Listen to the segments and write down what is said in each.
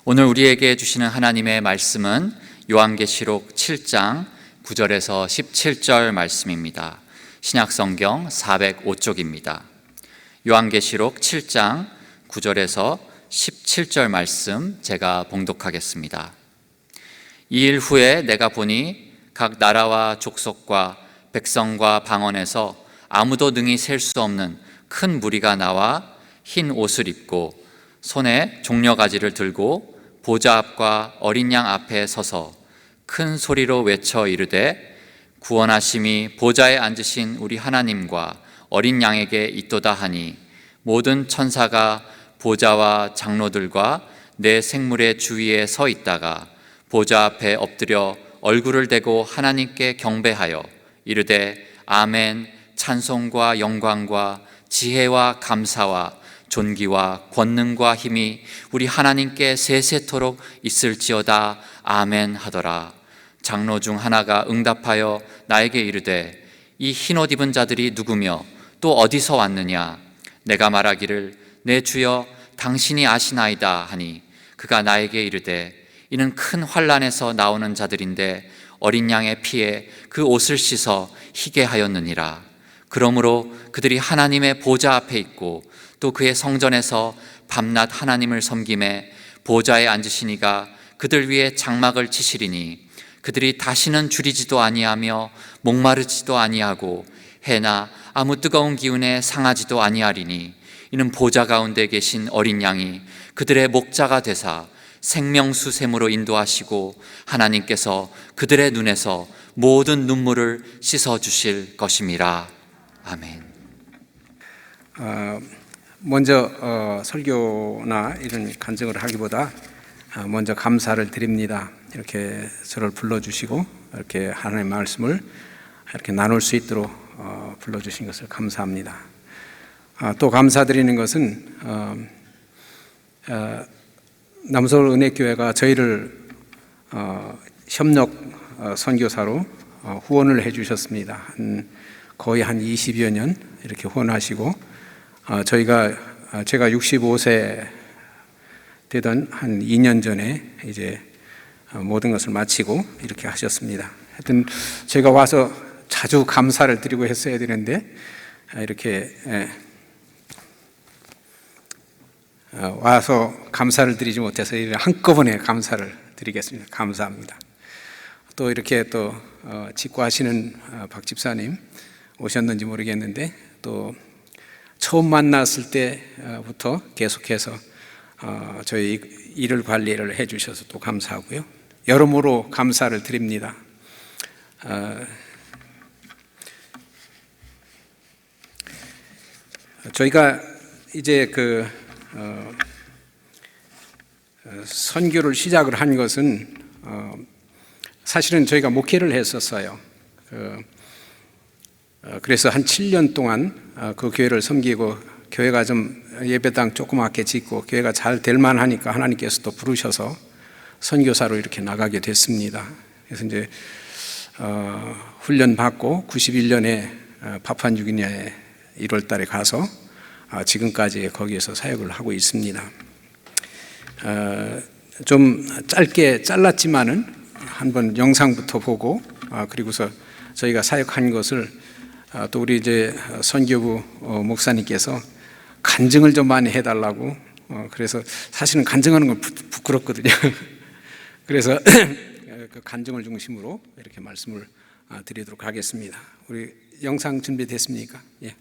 오늘 우리에게 주시는 하나님의 말씀은 요한계시록 7장 9절에서 17절 말씀입니다. 신약성경 405쪽입니다. 요한계시록 7장 9절에서 17절 말씀 제가 봉독하겠습니다. 이 일 후에 내가 보니 각 나라와 족속과 백성과 방언에서 아무도 능히 셀 수 없는 큰 무리가 나와 흰 옷을 입고 손에 종려가지를 들고 보좌 앞과 어린 양 앞에 서서 큰 소리로 외쳐 이르되 구원하심이 보좌에 앉으신 우리 하나님과 어린 양에게 있도다 하니 모든 천사가 보좌와 장로들과 내 생물의 주위에 서 있다가 보좌 앞에 엎드려 얼굴을 대고 하나님께 경배하여 이르되 아멘, 찬송과 영광과 지혜와 감사와 존귀와 권능과 힘이 우리 하나님께 세세토록 있을지어다 아멘 하더라. 장로 중 하나가 응답하여 나에게 이르되 이 흰옷 입은 자들이 누구며 또 어디서 왔느냐? 내가 말하기를 내 주여 당신이 아시나이다 하니 그가 나에게 이르되 이는 큰 환난에서 나오는 자들인데 어린 양의 피에 그 옷을 씻어 희게 하였느니라. 그러므로 그들이 하나님의 보좌 앞에 있고 또 그의 성전에서 밤낮 하나님을 섬김에 보좌에 앉으시니가 그들 위에 장막을 치시리니 그들이 다시는 줄이지도 아니하며 목마르지도 아니하고 해나 아무 뜨거운 기운에 상하지도 아니하리니 이는 보좌 가운데 계신 어린 양이 그들의 목자가 되사 생명수 샘으로 인도하시고 하나님께서 그들의 눈에서 모든 눈물을 씻어 주실 것임이라. 아멘. 먼저 설교나 이런 간증을 하기보다 먼저 감사를 드립니다. 이렇게 저를 불러주시고 이렇게 하나님의 말씀을 이렇게 나눌 수 있도록 불러주신 것을 감사합니다. 또 감사드리는 것은 남서울 은혜교회가 저희를 협력 선교사로 후원을 해주셨습니다. 거의 한 20여 년 이렇게 후원하시고 제가 65세 되던 한 2년 전에 이제 모든 것을 마치고 이렇게 하셨습니다. 하여튼 제가 와서 자주 감사를 드리고 했어야 되는데 이렇게 와서 감사를 드리지 못해서 한꺼번에 감사를 드리겠습니다. 감사합니다. 또 이렇게 또 직구하시는 박 집사님 오셨는지 모르겠는데 또 처음 만났을 때부터 계속해서 저희 일을 관리를 해주셔서 또 감사하고요. 여러모로 감사를 드립니다. 저희가 이제 선교를 시작을 한 것은 사실은 저희가 목회를 했었어요. 그래서 한 7년 동안 그 교회를 섬기고 교회가 좀 예배당 조그맣게 짓고 교회가 잘 될 만하니까 하나님께서 또 부르셔서 선교사로 이렇게 나가게 됐습니다. 그래서 이제 훈련 받고 91년에 파푸아뉴기니아에 1월 달에 가서 지금까지 거기에서 사역을 하고 있습니다. 좀 짧게 잘랐지만은 한번 영상부터 보고 그리고서 저희가 사역한 것을 또 우리 이제 선교부 목사님께서 간증을 좀 많이 해달라고 그래서 사실은 간증하는 건 부끄럽거든요. 그래서 그 간증을 중심으로 이렇게 말씀을 드리도록 하겠습니다. 우리 영상 준비됐습니까? 예.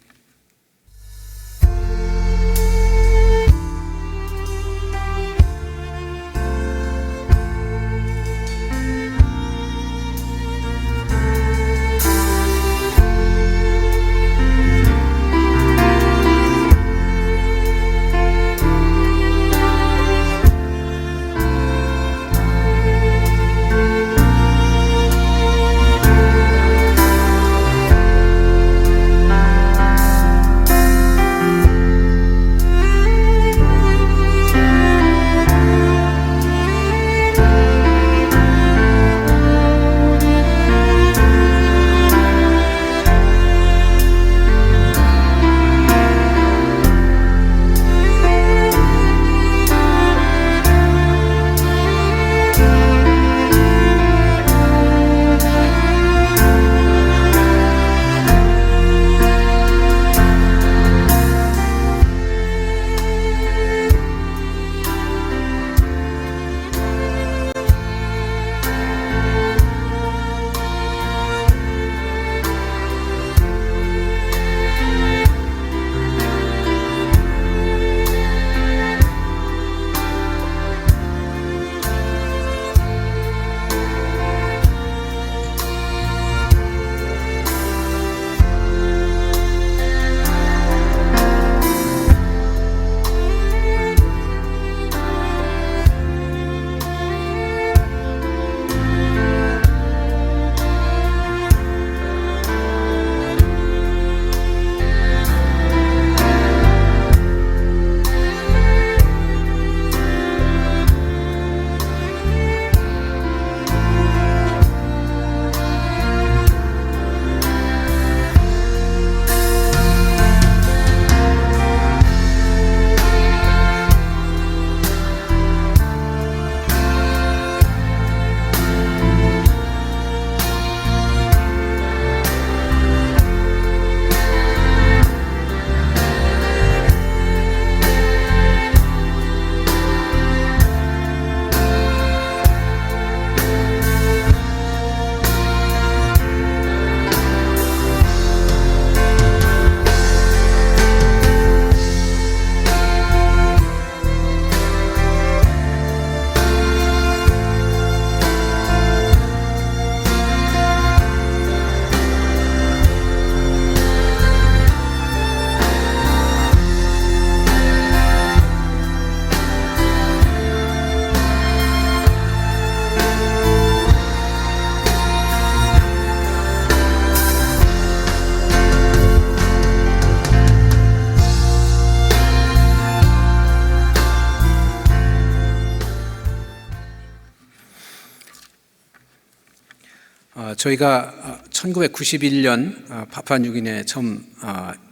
저희가 1991년 파푸아뉴기니아에 처음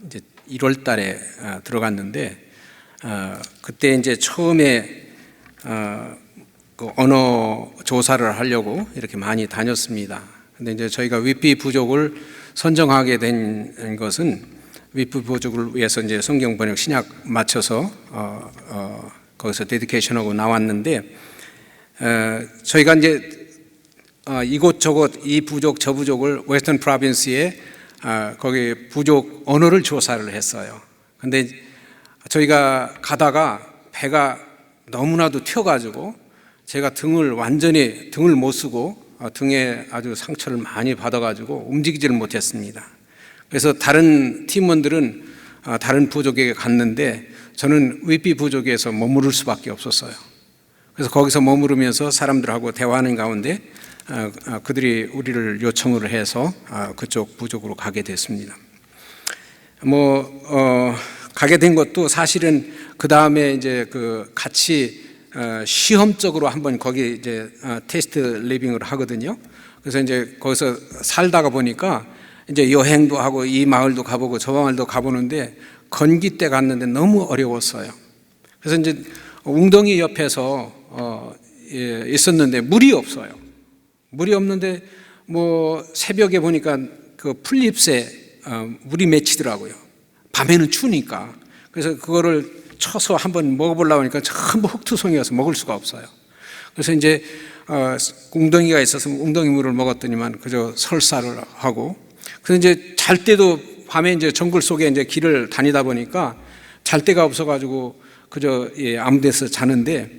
이제 1월 달에 들어갔는데 그때 이제 처음에 그 언어 조사를 하려고 이렇게 많이 다녔습니다. 근데 이제 저희가 위피 부족을 선정하게 된 것은 위피 부족을 위해서 이제 성경 번역 신약 맞춰서 거기서 데디케이션하고 나왔는데 저희가 이제 이곳저곳 이 부족 저 부족을 웨스턴 프로빈스에 거기 부족 언어를 조사를 했어요. 근데 저희가 가다가 배가 너무나도 튀어가지고 제가 등을 못 쓰고 등에 아주 상처를 많이 받아가지고 움직이지를 못했습니다. 그래서 다른 팀원들은 다른 부족에게 갔는데 저는 위피 부족에서 머무를 수밖에 없었어요. 그래서 거기서 머무르면서 사람들하고 대화하는 가운데 그들이 우리를 요청을 해서 그쪽 부족으로 가게 됐습니다. 가게 된 것도 사실은 그 다음에 이제 그 같이 시험적으로 한번 거기 이제 테스트 리빙을 하거든요. 그래서 이제 거기서 살다가 보니까 이제 여행도 하고 이 마을도 가보고 저 마을도 가보는데 건기 때 갔는데 너무 어려웠어요. 그래서 이제 웅덩이 옆에서 있었는데 물이 없어요. 물이 없는데 새벽에 보니까 그 풀잎새 물이 맺히더라고요. 밤에는 추우니까. 그래서 그거를 쳐서 한번 먹어보려고 하니까 전부 흙투성이어서 먹을 수가 없어요. 그래서 이제 웅덩이가 있어서 웅덩이 물을 먹었더니만 그저 설사를 하고, 그래서 이제 잘 때도 밤에 이제 정글 속에 이제 길을 다니다 보니까 잘 데가 없어가지고 그저 아무 데서 자는데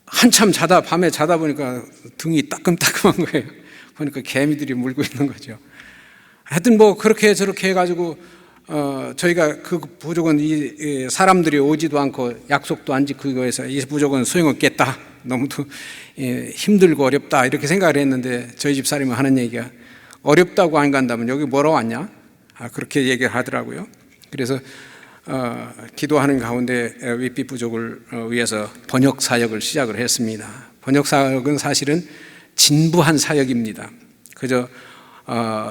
한참 밤에 자다 보니까 등이 따끔따끔한 거예요. 보니까 개미들이 물고 있는 거죠. 하여튼 그렇게 저렇게 해가지고 저희가 그 부족은 이 사람들이 오지도 않고 약속도 안 지키고 해서 이 부족은 소용없겠다, 너무도 힘들고 어렵다 이렇게 생각을 했는데 저희 집 사람이 하는 얘기가 어렵다고 안 간다면 여기 뭐로 왔냐? 그렇게 얘기를 하더라고요. 그래서 기도하는 가운데 위피 부족을 위해서 번역 사역을 시작을 했습니다. 번역 사역은 사실은 진부한 사역입니다. 그저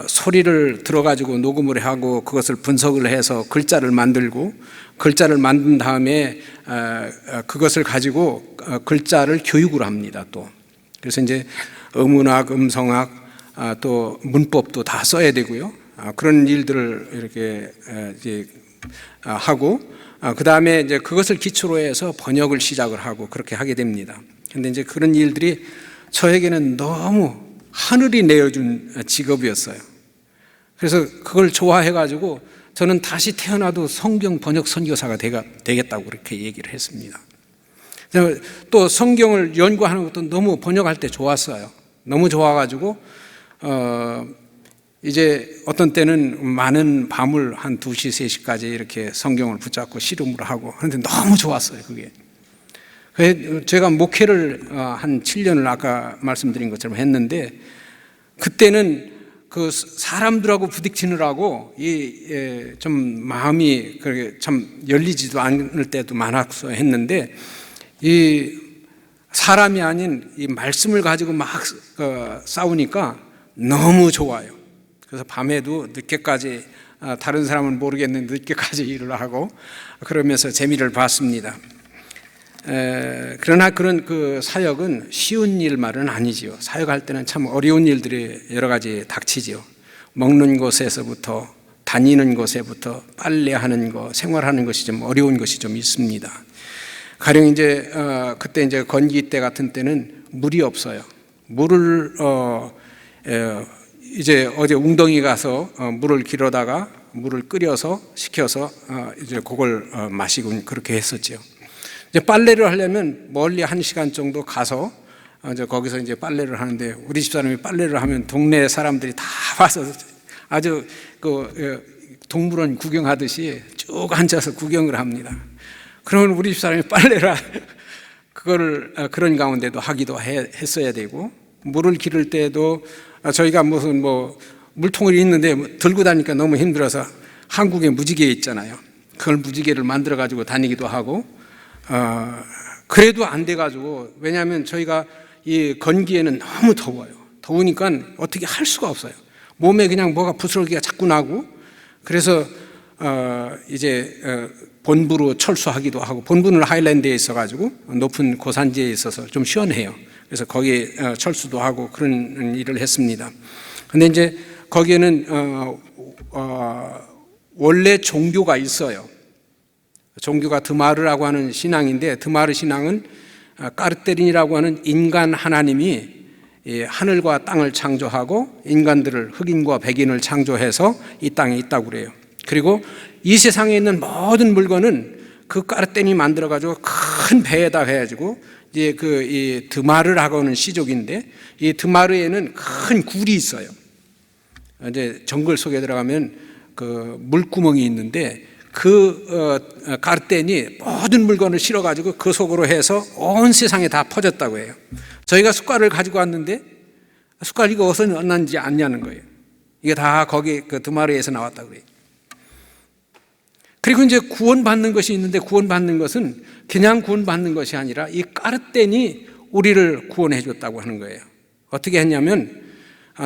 소리를 들어가지고 녹음을 하고 그것을 분석을 해서 글자를 만들고, 글자를 만든 다음에 그것을 가지고 글자를 교육을 합니다. 또 그래서 이제 어문학, 음성학, 또 문법도 다 써야 되고요. 그런 일들을 이렇게 이제 하고 그 다음에 이제 그것을 기초로 해서 번역을 시작을 하고 그렇게 하게 됩니다. 그런데 이제 그런 일들이 저에게는 너무 하늘이 내어준 직업이었어요. 그래서 그걸 좋아해가지고 저는 다시 태어나도 성경 번역 선교사가 되겠다고 그렇게 얘기를 했습니다. 또 성경을 연구하는 것도 너무 번역할 때 좋았어요. 너무 좋아가지고 이제 어떤 때는 많은 밤을 한 2시, 3시까지 이렇게 성경을 붙잡고 씨름을 하고 그런데 너무 좋았어요, 그게. 제가 목회를 한 7년을 아까 말씀드린 것처럼 했는데 그때는 그 사람들하고 부딪히느라고 좀 마음이 그렇게 참 열리지도 않을 때도 많았어 했는데 이 사람이 아닌 이 말씀을 가지고 막 싸우니까 너무 좋아요. 그래서 밤에도 늦게까지 다른 사람은 모르겠는데 늦게까지 일을 하고 그러면서 재미를 봤습니다. 그러나 그런 그 사역은 쉬운 일만은 아니지요. 사역할 때는 참 어려운 일들이 여러 가지 닥치지요. 먹는 곳에서부터 다니는 곳에부터 빨래하는 거, 생활하는 것이 좀 어려운 것이 좀 있습니다. 가령 이제 그때 이제 건기 때 같은 때는 물이 없어요. 물을 이제 어제 웅덩이 가서 물을 길어다가 물을 끓여서 식혀서 이제 그걸 마시고 그렇게 했었죠. 이제 빨래를 하려면 멀리 1시간 정도 가서 이제 거기서 이제 빨래를 하는데 우리 집사람이 빨래를 하면 동네 사람들이 다 와서 아주 그 동물원 구경하듯이 쭉 앉아서 구경을 합니다. 그러면 우리 집사람이 빨래를 그거를 그런 가운데도 하기도 했어야 되고, 물을 기를 때도 저희가 무슨 물통을 있는데 들고 다니니까 너무 힘들어서 한국에 무지개 있잖아요. 그걸 무지개를 만들어 가지고 다니기도 하고 그래도 안 돼 가지고, 왜냐하면 저희가 이 건기에는 너무 더워요. 더우니까 어떻게 할 수가 없어요. 몸에 그냥 뭐가 부스러기가 자꾸 나고, 그래서 이제 본부로 철수하기도 하고, 본부는 하일랜드에 있어가지고 높은 고산지에 있어서 좀 시원해요. 그래서 거기에 철수도 하고 그런 일을 했습니다. 근데 이제 거기에는 원래 종교가 있어요. 종교가 드마르라고 하는 신앙인데, 드마르 신앙은 까르테린이라고 하는 인간 하나님이 하늘과 땅을 창조하고 인간들을, 흑인과 백인을 창조해서 이 땅에 있다고 그래요. 그리고 이 세상에 있는 모든 물건은 그 까르테린이 만들어가지고 큰 배에다 해가지고, 이제 이 드마르라고 하는 시족인데, 이 드마르에는 큰 굴이 있어요. 이제 정글 속에 들어가면 그 물구멍이 있는데, 그 까르테린이 모든 물건을 실어가지고 그 속으로 해서 온 세상에 다 퍼졌다고 해요. 저희가 숟갈을 가지고 왔는데 숟갈 이거 어디서 났는지 아냐는 거예요. 이게 다 거기 그 드마르에서 나왔다고 그래요. 그리고 이제 구원받는 것이 있는데, 구원받는 것은 그냥 구원받는 것이 아니라 이 까르테린이 우리를 구원해 줬다고 하는 거예요. 어떻게 했냐면,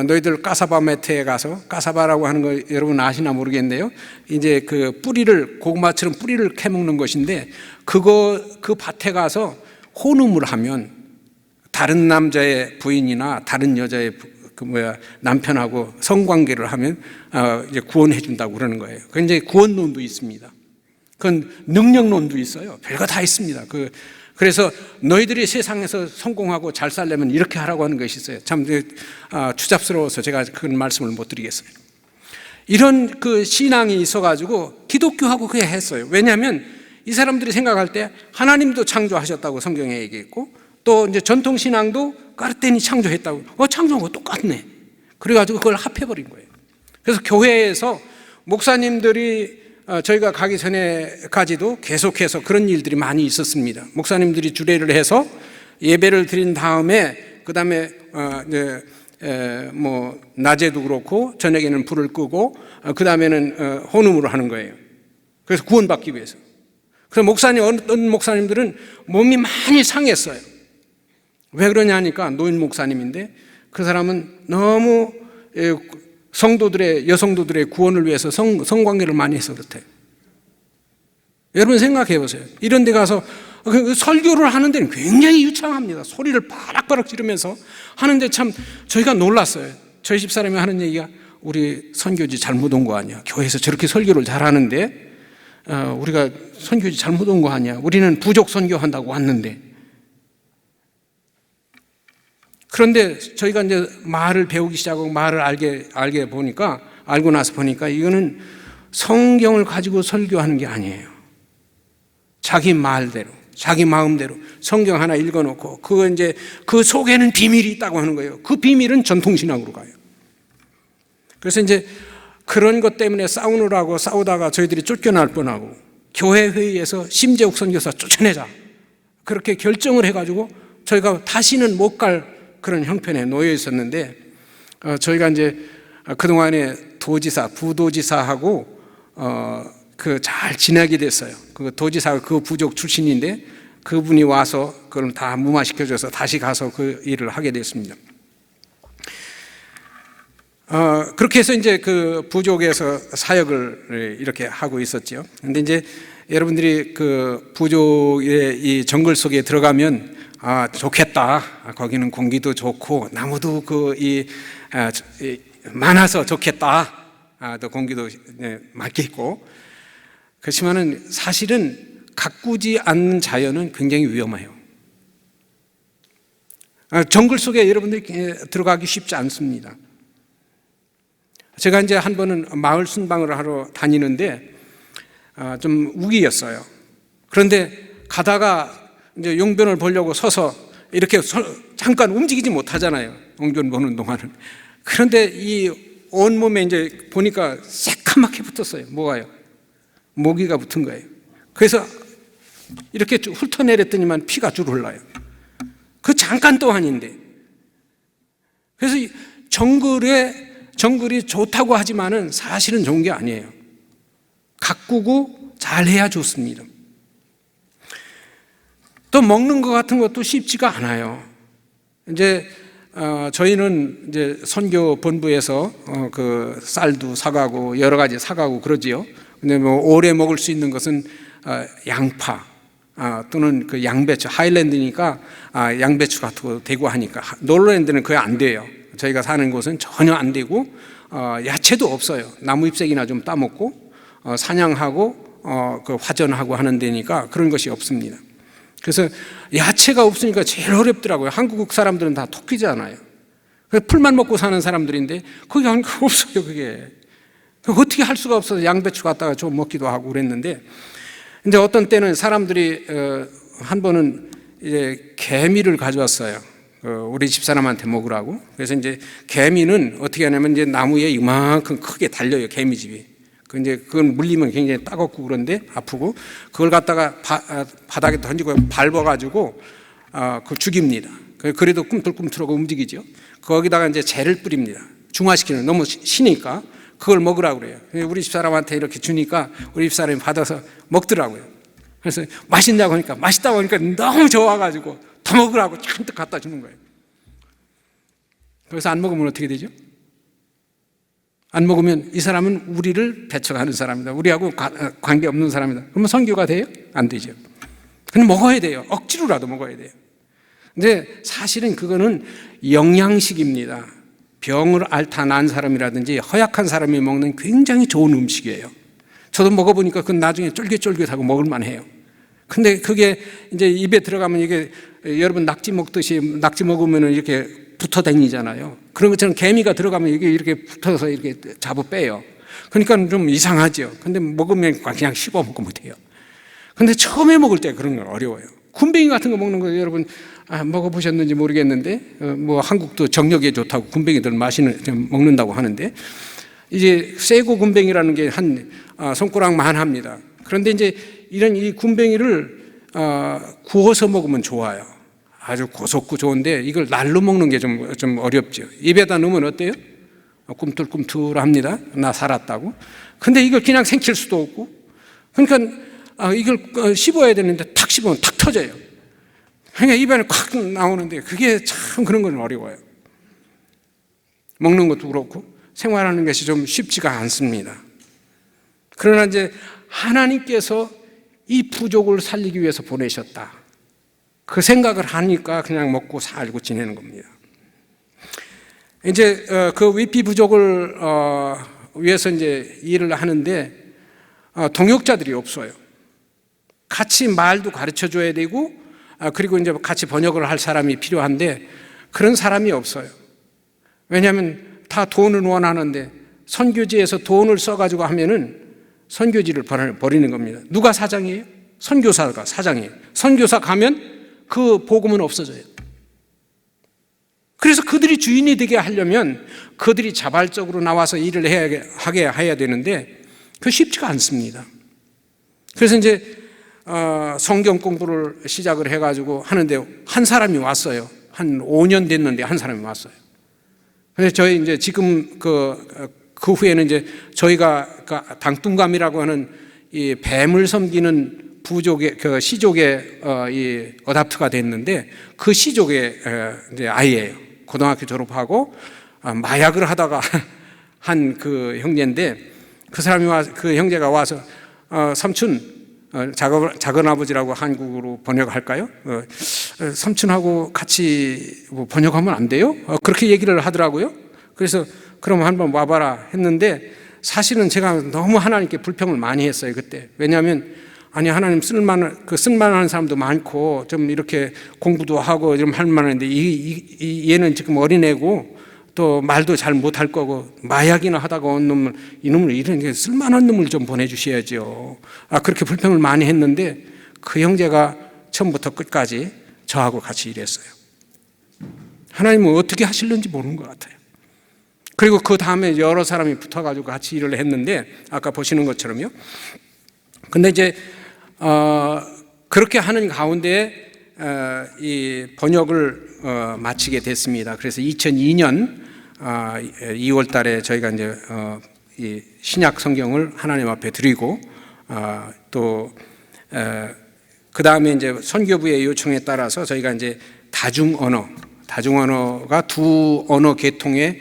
너희들 까사바 메테에 가서, 까사바라고 하는 거 여러분 아시나 모르겠네요. 이제 그 뿌리를, 고구마처럼 뿌리를 캐먹는 것인데, 그 밭에 가서 혼음을 하면 다른 남자의 부인이나 다른 여자의 남편하고 성관계를 하면 이제 구원해 준다고 그러는 거예요. 그 이제 구원론도 있습니다. 그건 능력론도 있어요. 별거 다 있습니다. 그래서 너희들이 세상에서 성공하고 잘 살려면 이렇게 하라고 하는 것이 있어요. 참 추잡스러워서 제가 그런 말씀을 못 드리겠어요. 이런 그 신앙이 있어가지고 기독교하고 그게 했어요. 왜냐하면 이 사람들이 생각할 때 하나님도 창조하셨다고 성경에 얘기했고, 또 이제 전통 신앙도 까르테린이 창조했다고, 창조한 거 똑같네. 그래가지고 그걸 합해버린 거예요. 그래서 교회에서 목사님들이 저희가 가기 전에까지도 계속해서 그런 일들이 많이 있었습니다. 목사님들이 주례를 해서 예배를 드린 다음에, 그 다음에 뭐 낮에도 그렇고 저녁에는 불을 끄고, 그 다음에는 혼음으로 하는 거예요. 그래서 구원받기 위해서. 그래서 어떤 목사님들은 몸이 많이 상했어요. 왜 그러냐 하니까, 노인 목사님인데 그 사람은 너무 여성도들의 구원을 위해서 성관계를 많이 해서 그렇대요. 여러분 생각해 보세요. 이런 데 가서 설교를 하는 데는 굉장히 유창합니다. 소리를 바락바락 지르면서 하는데 참 저희가 놀랐어요. 저희 집사람이 하는 얘기가, 우리 선교지 잘못 온 거 아니야. 교회에서 저렇게 설교를 잘하는데 우리가 선교지 잘못 온 거 아니야. 우리는 부족 선교한다고 왔는데. 그런데 저희가 이제 말을 배우기 시작하고 말을 알고 나서 보니까 이거는 성경을 가지고 설교하는 게 아니에요. 자기 말대로, 자기 마음대로 성경 하나 읽어놓고, 그 속에는 비밀이 있다고 하는 거예요. 그 비밀은 전통신앙으로 가요. 그래서 이제 그런 것 때문에 싸우다가 저희들이 쫓겨날 뻔하고, 교회 회의에서 심재욱 선교사 쫓아내자, 그렇게 결정을 해가지고 저희가 다시는 못 갈 그런 형편에 놓여 있었는데, 저희가 이제 그동안에 부도지사하고 잘 지내게 됐어요. 그 도지사가 그 부족 출신인데, 그분이 와서 그걸 다 무마시켜줘서 다시 가서 그 일을 하게 됐습니다. 그렇게 해서 이제 그 부족에서 사역을 이렇게 하고 있었죠. 근데 이제 여러분들이 그 부족의 이 정글 속에 들어가면, 좋겠다. 거기는 공기도 좋고 나무도 많아서 좋겠다. 또 공기도 맑겠고. 그렇지만은 사실은 가꾸지 않는 자연은 굉장히 위험해요. 정글 속에 여러분들이 들어가기 쉽지 않습니다. 제가 이제 한 번은 마을 순방을 하러 다니는데 좀 우기였어요. 그런데 가다가 이제 용변을 보려고 서서 이렇게 잠깐 움직이지 못하잖아요. 용변 보는 동안은. 그런데 이 온몸에 이제 보니까 새까맣게 붙었어요. 뭐가요? 모기가 붙은 거예요. 그래서 이렇게 훑어내렸더니만 피가 줄 흘러요. 그 잠깐 동안인데. 그래서 정글이 좋다고 하지만은 사실은 좋은 게 아니에요. 가꾸고 잘해야 좋습니다. 또 먹는 것 같은 것도 쉽지가 않아요. 이제 저희는 이제 선교 본부에서 그 쌀도 사가고 여러 가지 사가고 그러지요. 근데 뭐 오래 먹을 수 있는 것은 양파 또는 그 양배추, 하일랜드니까 양배추 같은 거 되고 하니까. 노르랜드는 그게 안 돼요. 저희가 사는 곳은 전혀 안 되고 야채도 없어요. 나무 잎새기나 좀 따먹고 사냥하고 그 화전하고 하는 데니까 그런 것이 없습니다. 그래서 야채가 없으니까 제일 어렵더라고요. 한국 사람들은 다 토끼잖아요. 풀만 먹고 사는 사람들인데 거기 없어요. 그게 어떻게 할 수가 없어서 양배추 갖다가 좀 먹기도 하고 그랬는데, 이제 어떤 때는 사람들이 한 번은 이제 개미를 가져왔어요. 우리 집사람한테 먹으라고. 그래서 이제 개미는 어떻게 하냐면 이제 나무에 이만큼 크게 달려요. 개미집이. 이제 그건 물리면 굉장히 따갑고 그런데 아프고, 그걸 갖다가 바닥에 던지고 밟아가지고 그걸 죽입니다. 그래도 꿈틀꿈틀하고 움직이죠. 거기다가 이제 재를 뿌립니다. 중화시키는, 너무 시니까 그걸 먹으라고 그래요. 우리 집사람한테 이렇게 주니까 우리 집사람이 받아서 먹더라고요. 그래서 맛있냐고 하니까 맛있다고 하니까 너무 좋아가지고 더 먹으라고 잔뜩 갖다 주는 거예요. 그래서 안 먹으면 어떻게 되죠? 안 먹으면 이 사람은 우리를 배척하는 사람이다. 우리하고 관계없는 사람이다. 그러면 선교가 돼요? 안 되죠. 그냥 먹어야 돼요. 억지로라도 먹어야 돼요. 근데 사실은 그거는 영양식입니다. 병을 앓다 난 사람이라든지 허약한 사람이 먹는 굉장히 좋은 음식이에요. 저도 먹어보니까 그건 나중에 쫄깃쫄깃하고 먹을만해요. 근데 그게 이제 입에 들어가면 이게 여러분 낙지 먹듯이 낙지 먹으면 이렇게 붙어 다니잖아요. 그런 것처럼 개미가 들어가면 이게 이렇게 붙어서 이렇게 잡아 빼요. 그러니까 좀 이상하죠. 근데 먹으면 그냥 씹어 먹으면 돼요. 근데 처음에 먹을 때 그런 건 어려워요. 군뱅이 같은 거 먹는 거 여러분 먹어보셨는지 모르겠는데 뭐 한국도 정력에 좋다고 군뱅이들 먹는다고 하는데, 이제 쇠고 군뱅이라는 게 한 손가락만 합니다. 그런데 이제 이런 이 군뱅이를 구워서 먹으면 좋아요. 아주 고소고 좋은데 이걸 날로 먹는 게 좀 어렵죠. 입에다 넣으면 어때요? 꿈틀꿈틀합니다. 나 살았다고. 근데 이걸 그냥 생칠 수도 없고, 그러니까 이걸 씹어야 되는데 탁 씹으면 탁 터져요. 그러니까 입안에 콱 나오는데 그게 참 그런 건 어려워요. 먹는 것도 그렇고 생활하는 것이 좀 쉽지가 않습니다. 그러나 이제 하나님께서 이 부족을 살리기 위해서 보내셨다. 그 생각을 하니까 그냥 먹고 살고 지내는 겁니다. 이제 그 위피 부족을 위해서 이제 일을 하는데 동역자들이 없어요. 같이 말도 가르쳐 줘야 되고 그리고 이제 같이 번역을 할 사람이 필요한데 그런 사람이 없어요. 왜냐하면 다 돈을 원하는데 선교지에서 돈을 써가지고 하면은 선교지를 버리는 겁니다. 누가 사장이에요? 선교사가 사장이에요. 선교사 가면 그 복음은 없어져요. 그래서 그들이 주인이 되게 하려면 그들이 자발적으로 나와서 일을 해야 되는데 그게 쉽지가 않습니다. 그래서 이제 성경 공부를 시작을 해가지고 하는데 한 사람이 왔어요. 한 5년 됐는데 한 사람이 왔어요. 그래서 저희 이제 지금 그 후에는 이제 저희가 당뚱감이라고 하는 이 뱀을 섬기는 부족의 그 시족의 이 어답트가 됐는데 그 시족의 이제 아이예요. 고등학교 졸업하고 마약을 하다가 한 그 형제인데 그 사람이 그 형제가 와서 삼촌 작은 아버지라고 한국어로 번역할까요? 삼촌하고 같이 번역하면 안 돼요? 그렇게 얘기를 하더라고요. 그래서 그럼 한번 와봐라 했는데 사실은 제가 너무 하나님께 불평을 많이 했어요 그때. 왜냐하면 아니 하나님 쓸만한 사람도 많고 좀 이렇게 공부도 하고 좀 할 만한데 얘는 지금 어린애고 또 말도 잘 못할 거고 마약이나 하다가 온 이놈을 이런 쓸만한 놈을 좀 보내주셔야죠. 그렇게 불평을 많이 했는데 그 형제가 처음부터 끝까지 저하고 같이 일했어요. 하나님은 어떻게 하실는지 모르는 것 같아요. 그리고 그 다음에 여러 사람이 붙어가지고 같이 일을 했는데 아까 보시는 것처럼요. 근데 이제 그렇게 하는 가운데 이 번역을 마치게 됐습니다. 그래서 2002년 2월 달에 저희가 이제 이 신약 성경을 하나님 앞에 드리고 또 그 다음에 이제 선교부의 요청에 따라서 저희가 이제 다중 언어 다중언어가 두 언어 계통에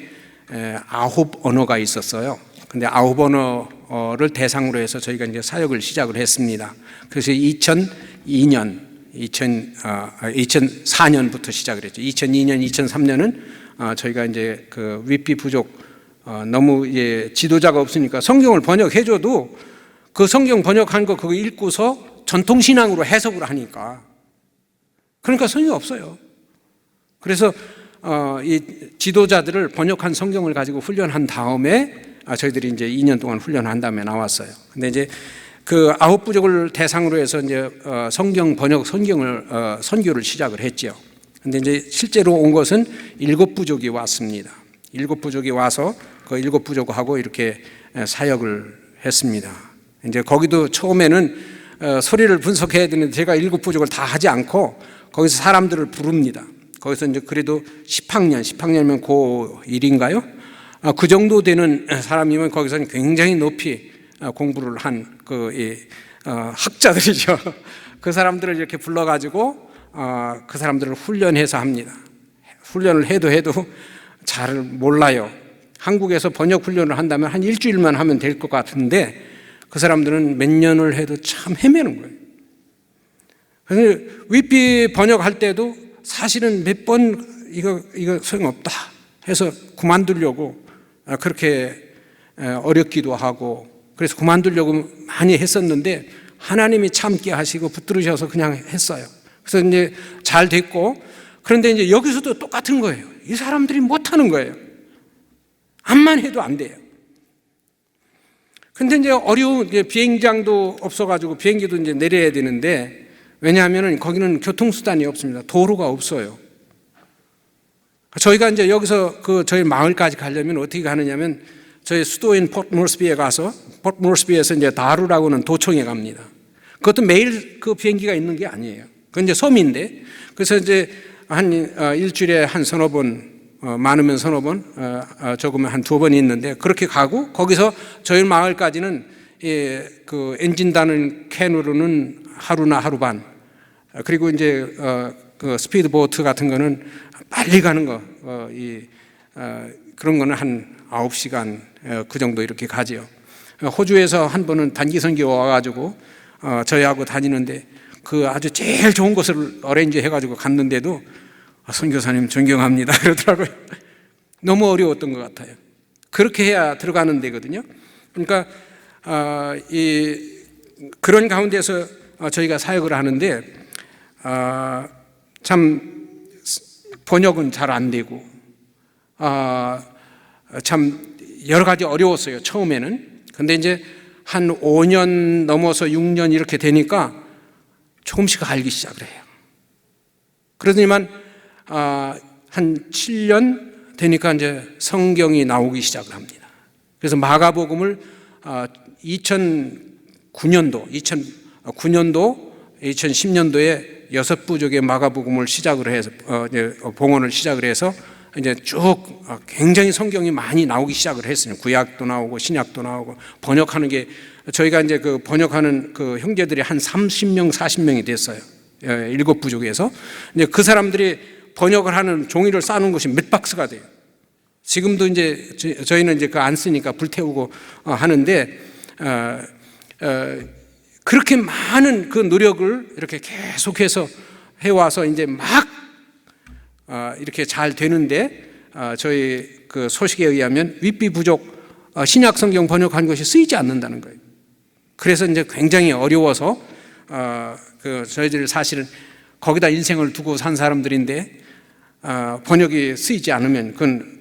9 언어가 있었어요. 근데 9 언어를 대상으로 해서 저희가 이제 사역을 시작을 했습니다. 그래서 2004년부터 시작을 했죠. 2002년, 2003년은 저희가 이제 그 윗비 부족 너무 이제 지도자가 없으니까 성경을 번역해줘도 그 성경 번역한 거 그거 읽고서 전통신앙으로 해석을 하니까 그러니까 소용이 없어요. 그래서 이 지도자들을 번역한 성경을 가지고 훈련한 다음에 저희들이 이제 2년 동안 훈련한 다음에 나왔어요. 근데 이제 그 9 부족을 대상으로 해서 이제 성경 번역 선교를 시작을 했죠. 근데 이제 실제로 온 것은 7 부족이 왔습니다. 7 부족이 와서 그 7 부족하고 이렇게 사역을 했습니다. 이제 거기도 처음에는 소리를 분석해야 되는데 제가 7 부족을 다 하지 않고 거기서 사람들을 부릅니다. 거기서 이제 그래도 10학년이면 고1인가요? 그 정도 되는 사람이면 거기서는 굉장히 높이 공부를 한 학자들이죠. 그 사람들을 이렇게 불러가지고 그 사람들을 훈련해서 합니다. 훈련을 해도 잘 몰라요. 한국에서 번역 훈련을 한다면 한 일주일만 하면 될 것 같은데 그 사람들은 몇 년을 해도 참 헤매는 거예요. 그래서 윗비 번역할 때도 사실은 몇 번 이거 소용없다 해서 그만두려고 그렇게 어렵기도 하고 그래서 그만두려고 많이 했었는데 하나님이 참게 하시고 붙들으셔서 그냥 했어요. 그래서 이제 잘 됐고 그런데 이제 여기서도 똑같은 거예요. 이 사람들이 못하는 거예요. 암만 해도 안 돼요. 근데 이제 어려운 비행장도 없어가지고 비행기도 이제 내려야 되는데 왜냐하면 거기는 교통수단이 없습니다. 도로가 없어요. 저희가 이제 여기서 저희 마을까지 가려면 어떻게 가느냐면 저희 수도인 포트모스비에 가서 포트모스비에서 이제 다루라고는 도청에 갑니다. 그것도 매일 그 비행기가 있는 게 아니에요. 그건 이제 섬인데 그래서 이제 한 일주일에 한 서너 번 많으면 서너 번 적으면 한 2번 있는데 그렇게 가고 거기서 저희 마을까지는 그 엔진 다는 캔으로는 하루나 하루 반 그리고 이제 그 스피드 보트 같은 거는 빨리 가는 거 그런 거는 한 9시간 그 정도 이렇게 가지요. 호주에서 한 번은 단기 선교 와가지고 저희하고 다니는데 그 아주 제일 좋은 곳을 어레인지 해가지고 갔는데도 선교사님 존경합니다 그러더라고요. 너무 어려웠던 것 같아요. 그렇게 해야 들어가는 데거든요. 그러니까 그런 가운데서 저희가 사역을 하는데 참 번역은 잘 안 되고 참 여러 가지 어려웠어요. 처음에는. 근데 이제 한 5년 넘어서 6년 이렇게 되니까 조금씩 알기 시작을 해요. 그러더니만 한 7년 되니까 이제 성경이 나오기 시작을 합니다. 그래서 마가복음을 2009년도 2010년도에 6 부족의 마가복음을 시작을 해서 봉헌을 시작을 해서 이제 쭉 굉장히 성경이 많이 나오기 시작을 했어요. 구약도 나오고 신약도 나오고 번역하는 게 저희가 이제 그 번역하는 그 형제들이 한 30명 40명이 됐어요. 7 부족에서 이제 그 사람들이 번역을 하는 종이를 싸는 것이 몇 박스가 돼요. 지금도 이제 저희는 이제 그 안 쓰니까 불태우고 하는데 그렇게 많은 그 노력을 이렇게 계속해서 해와서 이제 막 이렇게 잘 되는데 저희 그 소식에 의하면 윗비 부족 신약 성경 번역한 것이 쓰이지 않는다는 거예요. 그래서 이제 굉장히 어려워서 그 저희들 사실은 거기다 인생을 두고 산 사람들인데 번역이 쓰이지 않으면 그건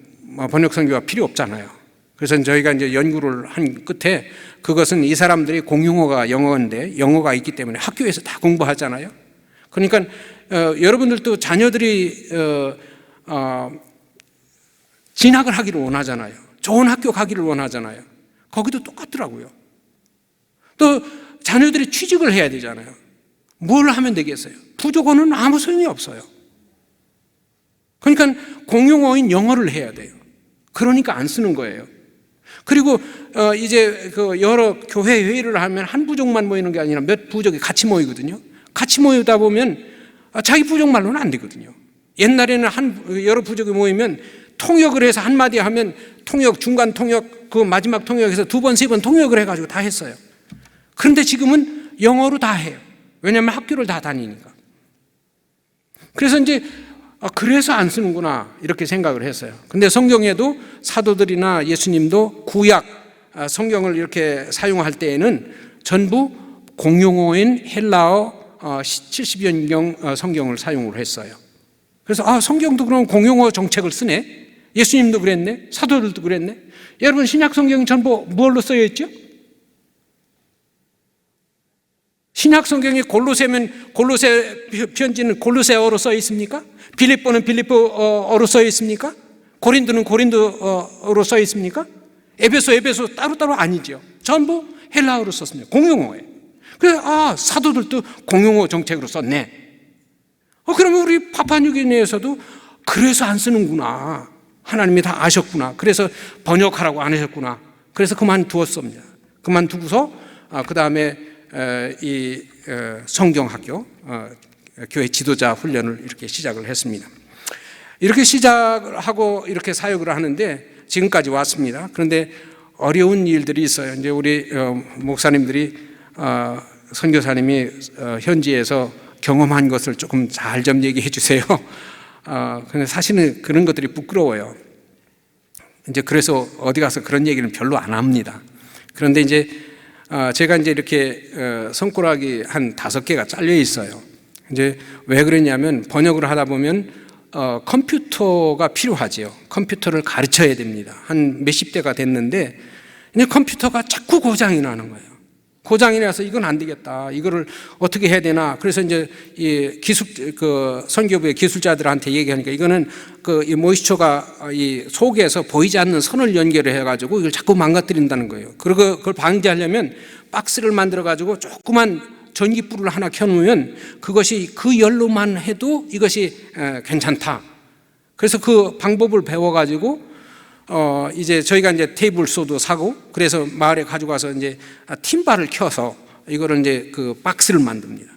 번역 성교가 필요 없잖아요. 그래서 저희가 이제 연구를 한 끝에 그것은 이 사람들이 공용어가 영어인데 영어가 있기 때문에 학교에서 다 공부하잖아요. 그러니까 여러분들도 자녀들이 진학을 하기를 원하잖아요. 좋은 학교 가기를 원하잖아요. 거기도 똑같더라고요. 또 자녀들이 취직을 해야 되잖아요. 뭘 하면 되겠어요? 부족어는 아무 소용이 없어요. 그러니까 공용어인 영어를 해야 돼요. 그러니까 안 쓰는 거예요. 그리고 이제 그 여러 교회 회의를 하면 한 부족만 모이는 게 아니라 몇 부족이 같이 모이거든요. 같이 모이다 보면 자기 부족 말로는 안 되거든요. 옛날에는 여러 부족이 모이면 통역을 해서 한마디 하면 통역, 중간 통역, 그 마지막 통역에서 2번, 3번 통역을 해가지고 다 했어요. 그런데 지금은 영어로 다 해요. 왜냐하면 학교를 다 다니니까. 그래서 이제 그래서 안 쓰는구나 이렇게 생각을 했어요. 근데 성경에도 사도들이나 예수님도 구약 성경을 이렇게 사용할 때에는 전부 공용어인 헬라어 70연경 성경을 사용을 했어요. 그래서 성경도 그럼 공용어 정책을 쓰네. 예수님도 그랬네. 사도들도 그랬네. 여러분 신약 성경이 전부 무엇로 쓰여 있죠? 신약 성경에 골로새면 골로새 편지는 골로새어로 써 있습니까? 빌립보는 빌립보어로 써 있습니까? 고린도는 고린도어로 써 있습니까? 에베소 따로따로 아니죠. 전부 헬라어로 썼습니다. 공용어예요. 그래서 사도들도 공용어 정책으로 썼네. 그러면 우리 파푸아뉴기니에서도 그래서 안 쓰는구나. 하나님이 다 아셨구나. 그래서 번역하라고 안 하셨구나. 그래서 그만두었습니다. 그만두고서 그 다음에 이 성경학교 교회 지도자 훈련을 이렇게 시작을 했습니다. 이렇게 시작을 하고 이렇게 사역을 하는데 지금까지 왔습니다. 그런데 어려운 일들이 있어요. 이제 우리 목사님들이 선교사님이 현지에서 경험한 것을 조금 잘 좀 얘기해 주세요. 근데 사실은 그런 것들이 부끄러워요. 이제 그래서 어디 가서 그런 얘기는 별로 안 합니다. 그런데 이제 제가 이제 이렇게 손가락이 한 5개가 잘려 있어요. 이제 왜 그러냐면 번역을 하다 보면 컴퓨터가 필요하지요. 컴퓨터를 가르쳐야 됩니다. 한 몇십 대가 됐는데 이제 컴퓨터가 자꾸 고장이 나는 거예요. 고장이 나서 이건 안 되겠다. 이거를 어떻게 해야 되나. 그래서 이제 이 선교부의 기술자들한테 얘기하니까 이거는 이 모이스처가 이 속에서 보이지 않는 선을 연결을 해가지고 이걸 자꾸 망가뜨린다는 거예요. 그리고 그걸 방지하려면 박스를 만들어가지고 조그만 전기불을 하나 켜놓으면 그것이 그 열로만 해도 이것이 괜찮다. 그래서 그 방법을 배워가지고 이제 저희가 이제 테이블소도 사고 그래서 마을에 가져가서 이제 팀바를 켜서 이거를 이제 그 박스를 만듭니다.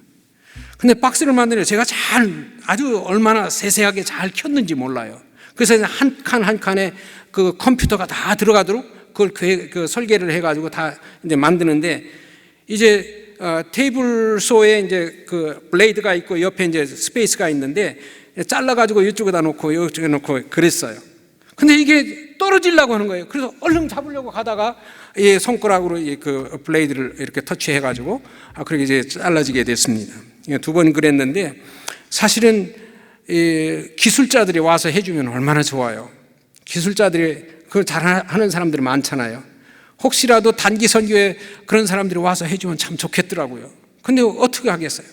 근데 박스를 만드는 제가 아주 얼마나 세세하게 잘 켰는지 몰라요. 그래서 한 칸 한 칸에 그 컴퓨터가 다 들어가도록 그걸 설계를 해가지고 다 이제 만드는데 이제 테이블소에 이제 그 블레이드가 있고 옆에 이제 스페이스가 있는데 잘라가지고 이쪽에다 놓고 이쪽에 놓고 그랬어요. 근데 이게 떨어지려고 하는 거예요. 그래서 얼른 잡으려고 가다가 이 손가락으로 그 블레이드를 이렇게 터치해가지고 그렇게 이제 잘라지게 됐습니다. 2번 그랬는데 사실은 이 기술자들이 와서 해주면 얼마나 좋아요. 기술자들이 그걸 잘하는 사람들이 많잖아요. 혹시라도 단기 선교에 그런 사람들이 와서 해주면 참 좋겠더라고요. 근데 어떻게 하겠어요?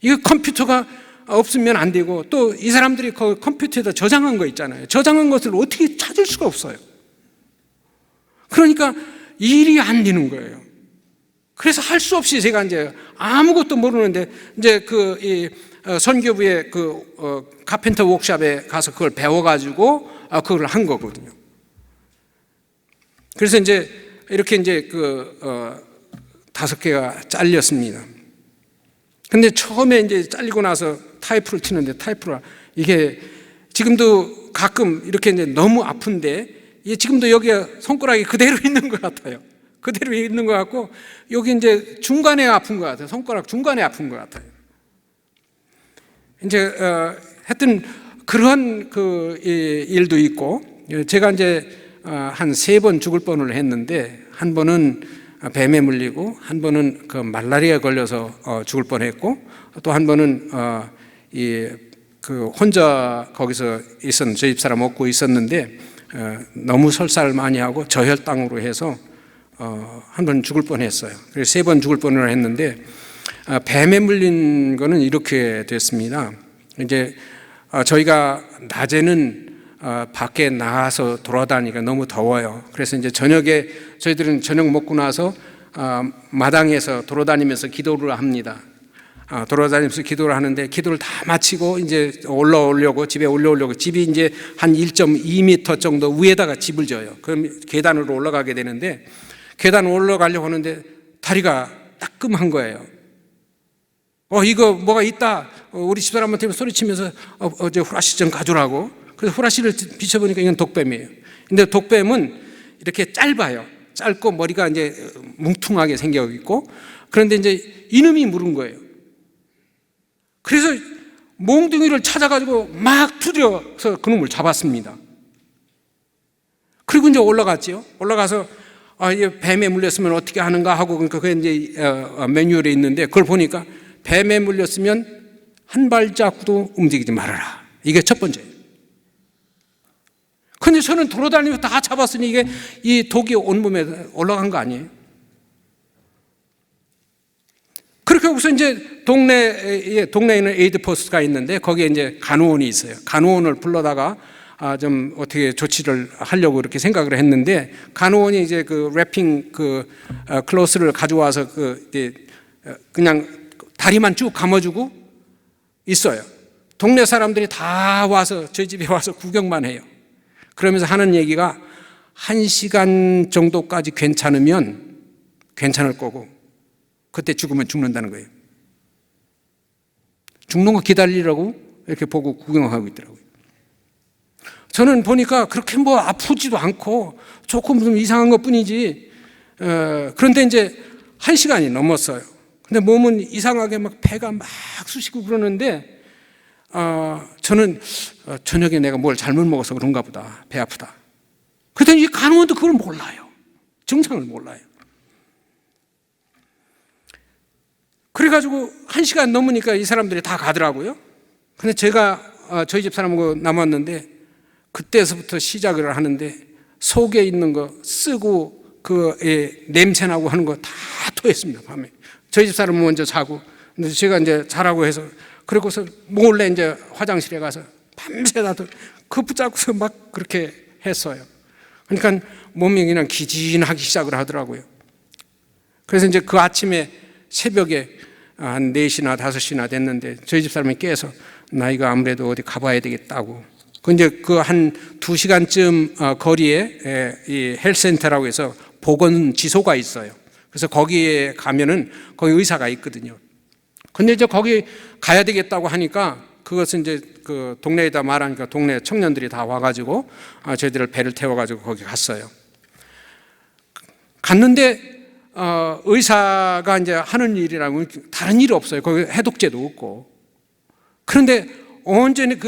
이거 컴퓨터가 없으면 안 되고 또 이 사람들이 그 컴퓨터에다 저장한 거 있잖아요. 저장한 것을 어떻게 찾을 수가 없어요. 그러니까 일이 안 되는 거예요. 그래서 할 수 없이 제가 이제 아무것도 모르는데 이제 이 선교부의 카펜터 워크숍에 가서 그걸 배워가지고 그걸 한 거거든요. 그래서 이제 이렇게 이제 5개가 잘렸습니다. 근데 처음에 이제 잘리고 나서 타이프를 치는데 이게 지금도 가끔 이렇게 이제 너무 아픈데 이게 지금도 여기에 손가락이 그대로 있는 것 같아요. 그대로 있는 것 같고 여기 이제 중간에 아픈 것 같아요. 손가락 중간에 아픈 것 같아요. 이제 하여튼 그러한 일도 있고 제가 이제 한 3번 죽을 뻔을 했는데 한 번은 뱀에 물리고 한 번은 그 말라리아에 걸려서 죽을 뻔했고 또 한 번은 혼자 거기서 저희 집사람 업고 있었는데 너무 설사를 많이 하고 저혈당으로 해서 한 번 죽을 뻔했어요. 그래서 3번 죽을 뻔을 했는데 뱀에 물린 거는 이렇게 됐습니다. 이제 저희가 낮에는 밖에 나가서 돌아다니니까 너무 더워요. 그래서 이제 저녁에 저희들은 저녁 먹고 나서 마당에서 돌아다니면서 기도를 합니다. 돌아다니면서 기도를 하는데 기도를 다 마치고 이제 집에 올라오려고 집이 이제 한 1.2m 정도 위에다가 집을 져요. 그럼 계단으로 올라가게 되는데 계단 올라가려고 하는데 다리가 따끔한 거예요. 이거 뭐가 있다. 우리 집사람한테 소리치면서 어제 후라시 좀 가져라고. 그래서 후라시를 비춰보니까 이건 독뱀이에요. 근데 독뱀은 이렇게 짧아요. 짧고 머리가 이제 뭉퉁하게 생겨 있고, 그런데 이제 이놈이 물은 거예요. 그래서 몽둥이를 찾아가지고 막 두드려서 그놈을 잡았습니다. 그리고 이제 올라갔지요. 올라가서 이게 뱀에 물렸으면 어떻게 하는가 하고, 그러니까 그게 이제 매뉴얼에 있는데, 그걸 보니까 뱀에 물렸으면 한 발자국도 움직이지 말아라. 이게 첫 번째예요. 근데 저는 돌아다니면서 다 잡았으니 이게 이 독이 온몸에 올라간 거 아니에요? 그렇게 하고서 이제 동네에 있는 에이드 포스트가 있는데 거기에 이제 간호원이 있어요. 간호원을 불러다가 좀 어떻게 조치를 하려고 이렇게 생각을 했는데, 간호원이 이제 그 랩핑 클로스를 가져와서 그냥 다리만 쭉 감아주고 있어요. 동네 사람들이 다 와서 저희 집에 와서 구경만 해요. 그러면서 하는 얘기가 1시간 정도까지 괜찮으면 괜찮을 거고, 그때 죽으면 죽는다는 거예요. 죽는 거 기다리라고 이렇게 보고 구경하고 있더라고요. 저는 보니까 그렇게 뭐 아프지도 않고 조금 좀 이상한 것 뿐이지, 그런데 이제 1시간이 넘었어요. 근데 몸은 이상하게 막 배가 막 쑤시고 그러는데, 저는 저녁에 내가 뭘 잘못 먹어서 그런가 보다, 배 아프다. 그랬더니 이 간호원도 그걸 몰라요. 증상을 몰라요. 그래가지고 1시간 넘으니까 이 사람들이 다 가더라고요. 근데 제가 저희 집 사람하고 남았는데, 그때서부터 시작을 하는데 속에 있는 거 쓰고 냄새나고 하는 거 다 토했습니다. 밤에 저희 집 사람은 먼저 자고, 근데 제가 이제 자라고 해서, 그러고서 몰래 이제 화장실에 가서 밤새다 그 붙잡고서 막 그렇게 했어요. 그러니까 몸이 그냥 기진하기 시작을 하더라고요. 그래서 이제 그 아침에 새벽에 한 4시나 5시나 됐는데 저희 집 사람이 깨서 나 이거 아무래도 어디 가봐야 되겠다고. 근데 그 한 2시간쯤 거리에 이 헬스센터라고 해서 보건지소가 있어요. 그래서 거기에 가면은 거기 의사가 있거든요. 근데 이제 거기 가야 되겠다고 하니까, 그것은 이제 그 동네에다 말하니까 동네 청년들이 다 와가지고 저희들을 배를 태워가지고 거기 갔어요. 갔는데 의사가 이제 하는 일이라면 다른 일이 없어요. 거기 해독제도 없고. 그런데 온전히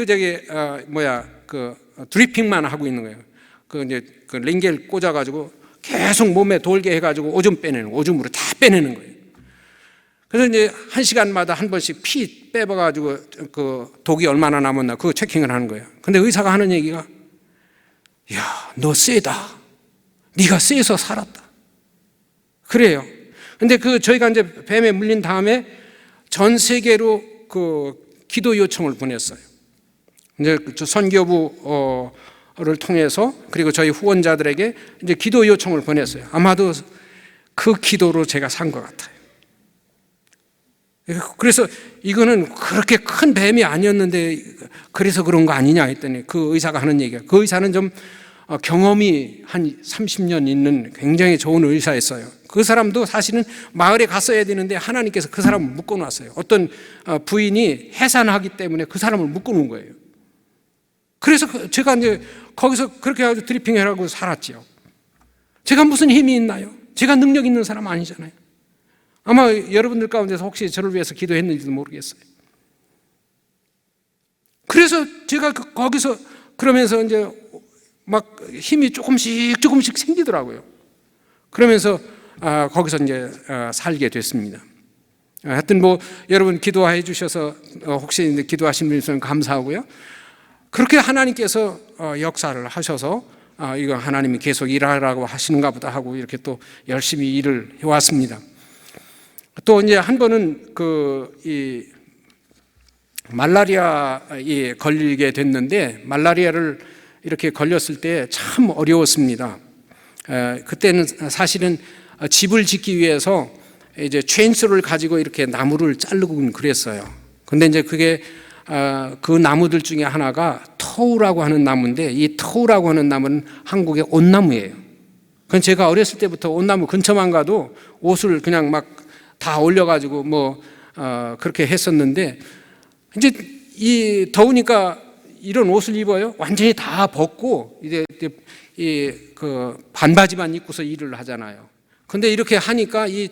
드리핑만 하고 있는 거예요. 이제 그 링겔 꽂아가지고 계속 몸에 돌게 해가지고 오줌으로 다 빼내는 거예요. 그래서 이제 1시간마다 한 번씩 피 빼봐가지고 그 독이 얼마나 남았나 그거 체킹을 하는 거예요. 근데 의사가 하는 얘기가, 야, 너 세다. 네가 세서 살았다. 그래요. 근데 저희가 이제 뱀에 물린 다음에 전 세계로 기도 요청을 보냈어요. 이제 선교부를 통해서, 그리고 저희 후원자들에게 이제 기도 요청을 보냈어요. 아마도 그 기도로 제가 산 것 같아요. 그래서 이거는 그렇게 큰 뱀이 아니었는데 그래서 그런 거 아니냐 했더니, 그 의사가 하는 얘기가, 그 의사는 좀 경험이 한 30년 있는 굉장히 좋은 의사였어요. 그 사람도 사실은 마을에 갔어야 되는데 하나님께서 그 사람을 묶어놨어요. 어떤 부인이 해산하기 때문에 그 사람을 묶어놓은 거예요. 그래서 제가 이제 거기서 그렇게 해가지고 드리핑하라고 살았지요. 제가 무슨 힘이 있나요? 제가 능력 있는 사람 아니잖아요. 아마 여러분들 가운데서 혹시 저를 위해서 기도했는지도 모르겠어요. 그래서 제가 거기서 그러면서 이제 막 힘이 조금씩 생기더라고요. 그러면서 거기서 이제 살게 됐습니다. 하여튼 뭐 여러분 기도해 주셔서 혹시 이제 기도하신 분 있으면 감사하고요. 그렇게 하나님께서 역사를 하셔서 이거 하나님이 계속 일하라고 하시는가 보다 하고 이렇게 또 열심히 일을 해왔습니다. 또 이제 한 번은 이 말라리아에 걸리게 됐는데, 말라리아를 이렇게 걸렸을 때 참 어려웠습니다. 그때는 사실은 집을 짓기 위해서 이제 체인소를 가지고 이렇게 나무를 자르고 그랬어요. 근데 이제 그게 그 나무들 중에 하나가 터우라고 하는 나무인데, 이 터우라고 하는 나무는 한국의 온나무예요. 그건 제가 어렸을 때부터 온나무 근처만 가도 옷을 그냥 막 다 올려가지고 뭐 그렇게 했었는데 이제 이 더우니까 이런 옷을 입어요. 완전히 다 벗고 이제 이 그 반바지만 입고서 일을 하잖아요. 근데 이렇게 하니까 이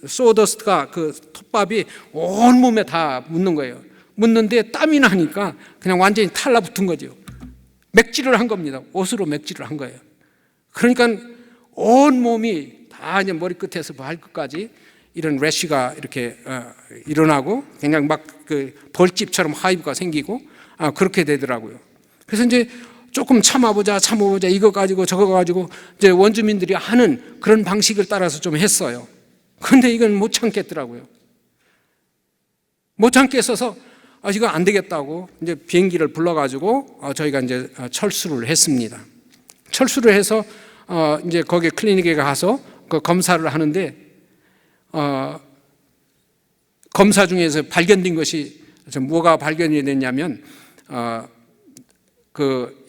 소더스트가 그 톱밥이 온 몸에 다 묻는 거예요. 묻는데 땀이 나니까 그냥 완전히 탈라붙은 거죠. 맥질을 한 겁니다. 옷으로 맥질을 한 거예요. 그러니까 온 몸이 다 이제 머리끝에서 발끝까지 이런 래쉬가 이렇게 일어나고 그냥 막 그 벌집처럼 하이브가 생기고 그렇게 되더라고요. 그래서 이제 조금 참아보자 이거 가지고 저거 가지고 이제 원주민들이 하는 그런 방식을 따라서 좀 했어요. 그런데 이건 못 참겠더라고요. 못 참겠어서 이거 안 되겠다고 이제 비행기를 불러가지고 저희가 이제 철수를 했습니다. 철수를 해서 이제 거기 클리닉에 가서 그 검사를 하는데 검사 중에서 발견된 것이 뭐가 발견이 됐냐면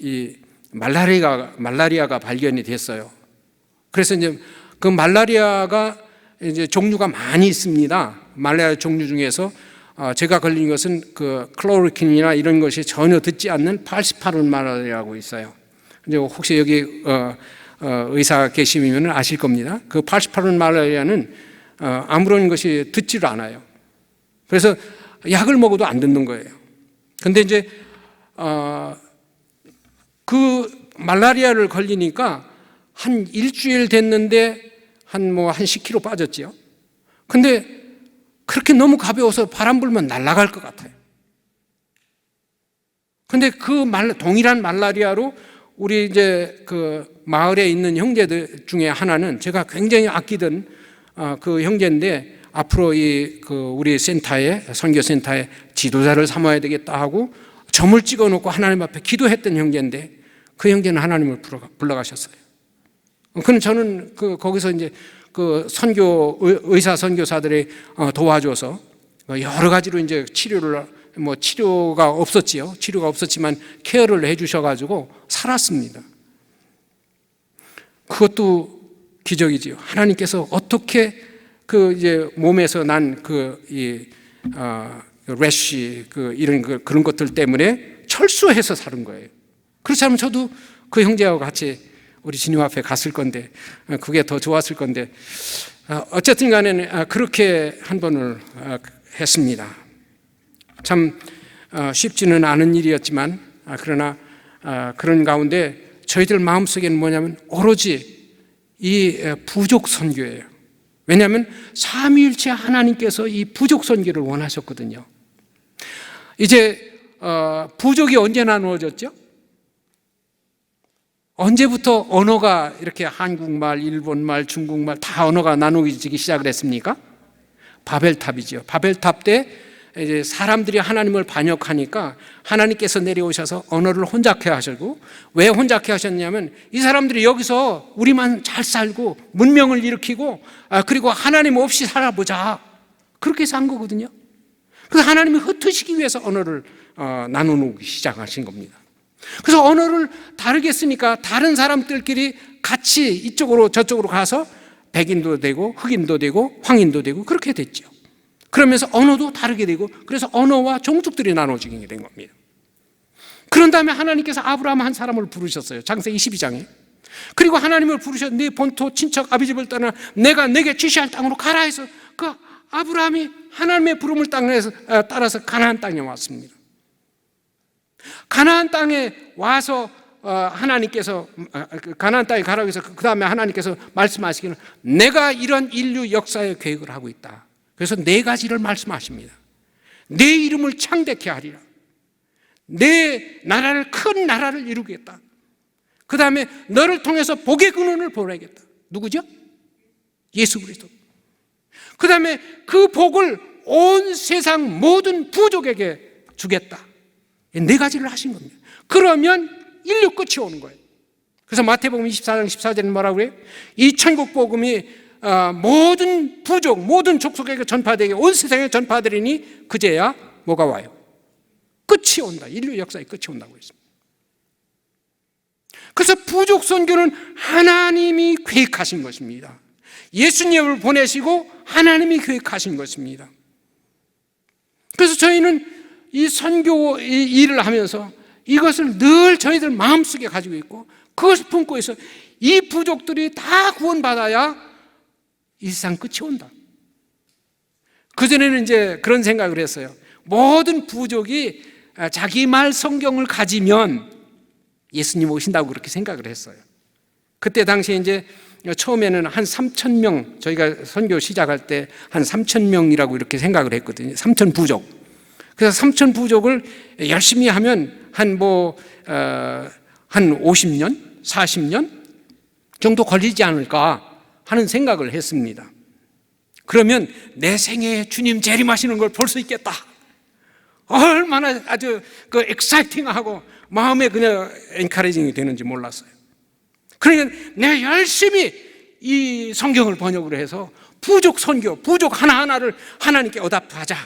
이 말라리아가 발견이 됐어요. 그래서 이제 그 말라리아가 이제 종류가 많이 있습니다. 말라리아 종류 중에서 제가 걸린 것은 그 클로로킨이나 이런 것이 전혀 듣지 않는 팔시파른 말라리아라고 있어요. 이제 혹시 여기 의사 계시면 아실 겁니다. 그 팔시파른 말라리아는 아무런 것이 듣지를 않아요. 그래서 약을 먹어도 안 듣는 거예요. 근데 이제 그 말라리아를 걸리니까 한 일주일 됐는데 한 10kg 빠졌지요. 근데 그렇게 너무 가벼워서 바람 불면 날아갈 것 같아요. 근데 그 동일한 말라리아로 우리 이제 그 마을에 있는 형제들 중에 하나는 제가 굉장히 아끼던 그 형제인데 앞으로 우리 센터에 선교센터에 지도자를 삼아야 되겠다 하고 점을 찍어놓고 하나님 앞에 기도했던 형제인데 그 형제는 하나님을 불러가셨어요. 그럼 저는 거기서 이제 그 의사 선교사들이 도와줘서 여러 가지로 이제 치료가 없었지요. 치료가 없었지만 케어를 해주셔가지고 살았습니다. 그것도 기적이지요. 하나님께서 어떻게 이제 몸에서 난 래쉬 이런 그런 것들 때문에 철수해서 사는 거예요. 그렇지 않으면 저도 그 형제하고 같이 우리 주님 앞에 갔을 건데 그게 더 좋았을 건데 어쨌든 간에 그렇게 한 번을 했습니다. 참 쉽지는 않은 일이었지만 그러나 그런 가운데 저희들 마음속에는 뭐냐면 오로지 이 부족 선교예요. 왜냐하면 삼위일체 하나님께서 이 부족 선교를 원하셨거든요. 이제 부족이 언제 나누어졌죠? 언제부터 언어가 이렇게 한국말, 일본말, 중국말 다 언어가 나누어지기 시작을 했습니까? 바벨탑이죠. 바벨탑 때 이제 사람들이 하나님을 반역하니까 하나님께서 내려오셔서 언어를 혼잡케 하시고, 왜 혼잡케 하셨냐면 이 사람들이 여기서 우리만 잘 살고 문명을 일으키고 그리고 하나님 없이 살아보자, 그렇게 해서 한 거거든요. 그래서 하나님이 흩으시기 위해서 언어를 나누기 시작하신 겁니다. 그래서 언어를 다르게 쓰니까 다른 사람들끼리 같이 이쪽으로 저쪽으로 가서 백인도 되고 흑인도 되고 황인도 되고 그렇게 됐죠. 그러면서 언어도 다르게 되고, 그래서 언어와 종족들이 나눠지게 된 겁니다. 그런 다음에 하나님께서 아브라함 한 사람을 부르셨어요. 창세기 22장에. 그리고 하나님을 부르셔 네 본토 친척 아비집을 떠나 내가 내게 지시할 땅으로 가라 해서 그 아브라함이 하나님의 부름을 따라서 가나안 땅에 왔습니다. 가나안 땅에 와서 하나님께서 가나안 땅에 가라고 해서 그 다음에 하나님께서 말씀하시기는 내가 이런 인류 역사의 계획을 하고 있다. 그래서 4가지를 말씀하십니다. 내 이름을 창대케 하리라. 내 나라를, 큰 나라를 이루겠다. 그 다음에 너를 통해서 복의 근원을 보내겠다. 누구죠? 예수 그리스도. 그 다음에 그 복을 온 세상 모든 부족에게 주겠다. 4가지를 하신 겁니다. 그러면 인류 끝이 오는 거예요. 그래서 마태복음 24장 14절은 뭐라고 그래요? 이 천국 복음이 모든 부족, 모든 족속에게 전파되게 온 세상에 전파되리니 그제야 뭐가 와요? 끝이 온다. 인류 역사의 끝이 온다고 했습니다. 그래서 부족 선교는 하나님이 계획하신 것입니다. 예수님을 보내시고 하나님이 계획하신 것입니다. 그래서 저희는 이 선교 일을 하면서 이것을 늘 저희들 마음속에 가지고 있고 그것을 품고 있어. 이 부족들이 다 구원받아야 이 세상 끝이 온다. 그전에는 이제 그런 생각을 했어요. 모든 부족이 자기 말 성경을 가지면 예수님 오신다고 그렇게 생각을 했어요. 그때 당시에 이제 처음에는 한 3,000명, 저희가 선교 시작할 때 한 3,000명이라고 이렇게 생각을 했거든요. 3,000 부족. 그래서 3,000 부족을 열심히 하면 한 50년, 40년 정도 걸리지 않을까 하는 생각을 했습니다. 그러면 내 생애에 주님 재림하시는 걸 볼 수 있겠다. 얼마나 아주 엑사이팅하고 마음에 그냥 엔커리징이 되는지 몰랐어요. 그러니까 내가 열심히 이 성경을 번역을 해서 부족 선교, 부족 하나하나를 하나님께 어답하자.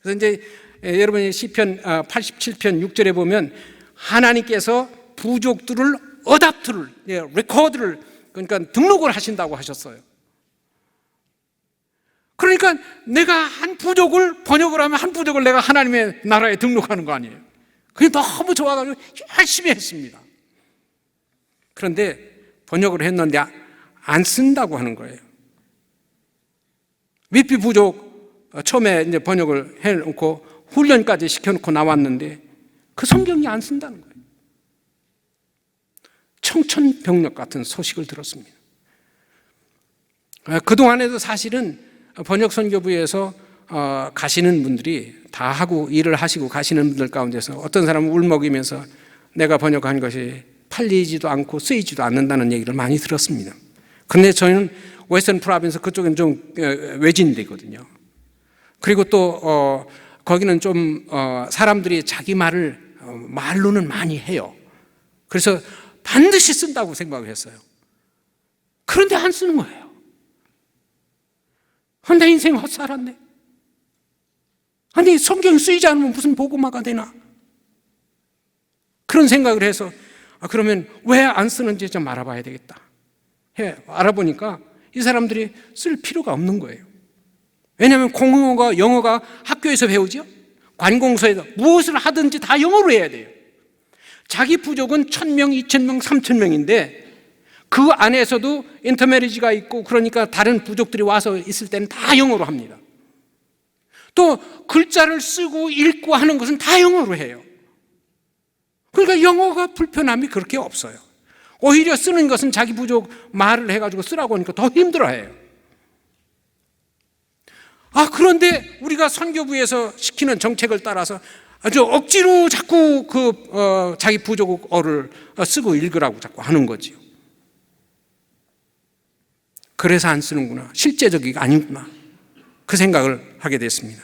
그래서 이제 여러분이 시편 87편 6절에 보면 하나님께서 부족들을 어답트를, 레코드를, 그러니까 등록을 하신다고 하셨어요. 그러니까 내가 한 부족을 번역을 하면 한 부족을 내가 하나님의 나라에 등록하는 거 아니에요. 그게 너무 좋아가지고 열심히 했습니다. 그런데 번역을 했는데 안 쓴다고 하는 거예요. 위피 부족 처음에 이제 번역을 해놓고 훈련까지 시켜놓고 나왔는데 그 성경이 안 쓴다는 거예요. 청천벽력 같은 소식을 들었습니다. 그동안에도 사실은 번역 선교부에서 가시는 분들이 다 하고 일을 하시고 가시는 분들 가운데서 어떤 사람은 울먹이면서 내가 번역한 것이 팔리지도 않고 쓰이지도 않는다는 얘기를 많이 들었습니다. 그런데 저희는 웨스턴 프로빈스 그쪽은 좀 외진되거든요. 그리고 또 거기는 좀 사람들이 자기 말을 말로는 많이 해요. 그래서 반드시 쓴다고 생각을 했어요. 그런데 안 쓰는 거예요. 내 인생 헛살았네. 아니 성경이 쓰이지 않으면 무슨 복음화가 되나? 그런 생각을 해서 그러면 왜 안 쓰는지 좀 알아봐야 되겠다. 알아보니까 이 사람들이 쓸 필요가 없는 거예요. 왜냐하면 공용어가 영어가 학교에서 배우죠. 관공서에서 무엇을 하든지 다 영어로 해야 돼요. 자기 부족은 1,000명, 2,000명, 3,000명인데 그 안에서도 인터메리지가 있고 그러니까 다른 부족들이 와서 있을 때는 다 영어로 합니다. 또 글자를 쓰고 읽고 하는 것은 다 영어로 해요. 그러니까 영어가 불편함이 그렇게 없어요. 오히려 쓰는 것은 자기 부족 말을 해가지고 쓰라고 하니까 더 힘들어해요. 그런데 우리가 선교부에서 시키는 정책을 따라서 아주 억지로 자꾸 자기 부족어를 쓰고 읽으라고 자꾸 하는 거지요. 그래서 안 쓰는구나. 실제적이가 아니구나. 그 생각을 하게 됐습니다.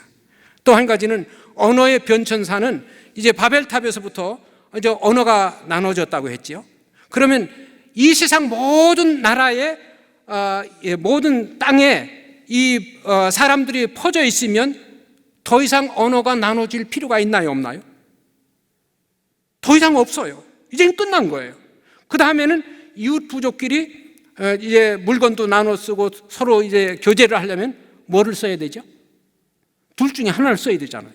또 한 가지는 언어의 변천사는 이제 바벨탑에서부터 이제 언어가 나눠졌다고 했지요. 그러면 이 세상 모든 나라에 모든 땅에 이 사람들이 퍼져 있으면 더 이상 언어가 나눠질 필요가 있나요, 없나요? 더 이상 없어요. 이제는 끝난 거예요. 그 다음에는 이웃 부족끼리 이제 물건도 나눠 쓰고 서로 이제 교제를 하려면 뭐를 써야 되죠? 둘 중에 하나를 써야 되잖아요.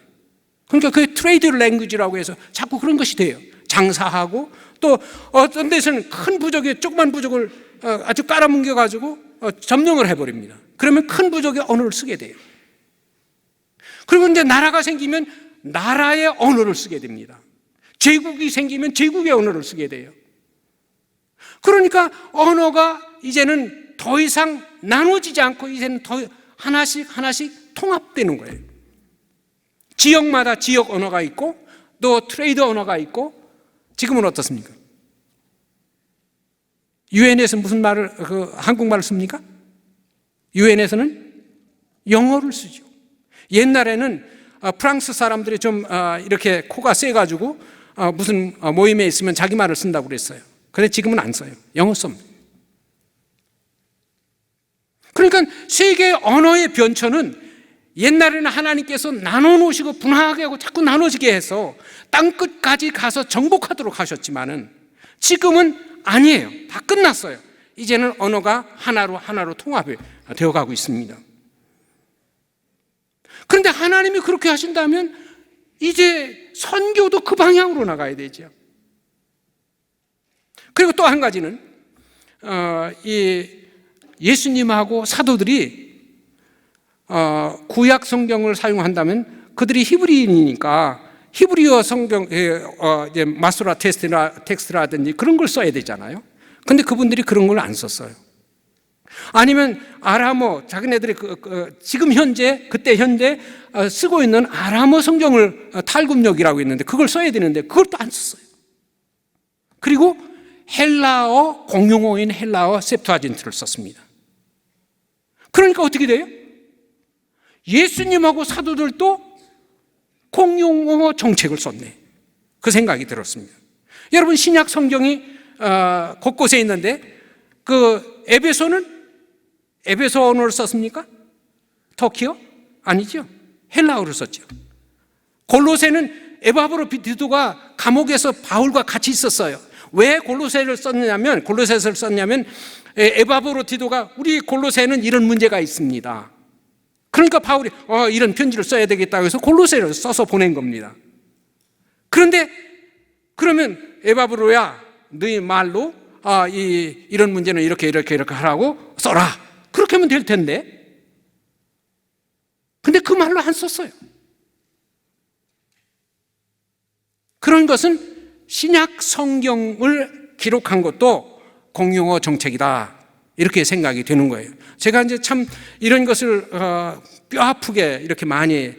그러니까 그게 트레이드 랭귀지라고 해서 자꾸 그런 것이 돼요. 장사하고 또 어떤 데서는 큰 부족에 조그만 부족을 아주 깔아뭉겨 가지고 점령을 해버립니다. 그러면 큰 부족의 언어를 쓰게 돼요. 그리고 이제 나라가 생기면 나라의 언어를 쓰게 됩니다. 제국이 생기면 제국의 언어를 쓰게 돼요. 그러니까 언어가 이제는 더 이상 나눠지지 않고 이제는 더 하나씩 통합되는 거예요. 지역마다 지역 언어가 있고 또 트레이드 언어가 있고 지금은 어떻습니까? 유엔에서 무슨 말을 한국말을 씁니까? 유엔에서는 영어를 쓰죠. 옛날에는 프랑스 사람들이 좀 이렇게 코가 세가지고 무슨 모임에 있으면 자기 말을 쓴다고 그랬어요. 그런데 지금은 안 써요. 영어 씁니다. 그러니까 세계의 언어의 변천은 옛날에는 하나님께서 나눠놓으시고 분화하게 하고 자꾸 나눠지게 해서 땅끝까지 가서 정복하도록 하셨지만은 지금은 아니에요. 다 끝났어요. 이제는 언어가 하나로 통합이 되어가고 있습니다. 그런데 하나님이 그렇게 하신다면 이제 선교도 그 방향으로 나가야 되죠. 그리고 또 한 가지는 이 예수님하고 사도들이 구약 성경을 사용한다면 그들이 히브리인이니까 히브리어 성경, 마소라 텍스트라든지 그런 걸 써야 되잖아요. 근데 그분들이 그런 걸 안 썼어요. 아니면 아람어, 자기네들이 지금 현재, 그때 현재 쓰고 있는 아람어 성경을 탈금역이라고 있는데 그걸 써야 되는데 그걸 또 안 썼어요. 그리고 헬라어, 공용어인 헬라어 셉투아진트를 썼습니다. 그러니까 어떻게 돼요? 예수님하고 사도들도 공용어 정책을 썼네. 그 생각이 들었습니다. 여러분, 신약 성경이 곳곳에 있는데 그 에베소 언어를 썼습니까? 터키어? 아니죠. 헬라어를 썼죠. 골로새는 에바브로 디도가 감옥에서 바울과 같이 있었어요. 왜 골로새를 썼냐면 에바브로 디도가 우리 골로새는 이런 문제가 있습니다. 그러니까 바울이 이런 편지를 써야 되겠다고 해서 골로새를 써서 보낸 겁니다. 그런데 그러면 에바브로야 너희 말로 이런 문제는 이렇게 하라고 써라. 그렇게 하면 될 텐데. 근데 그 말로 안 썼어요. 그런 것은 신약 성경을 기록한 것도 공용어 정책이다. 이렇게 생각이 되는 거예요. 제가 이제 참 이런 것을 뼈 아프게 이렇게 많이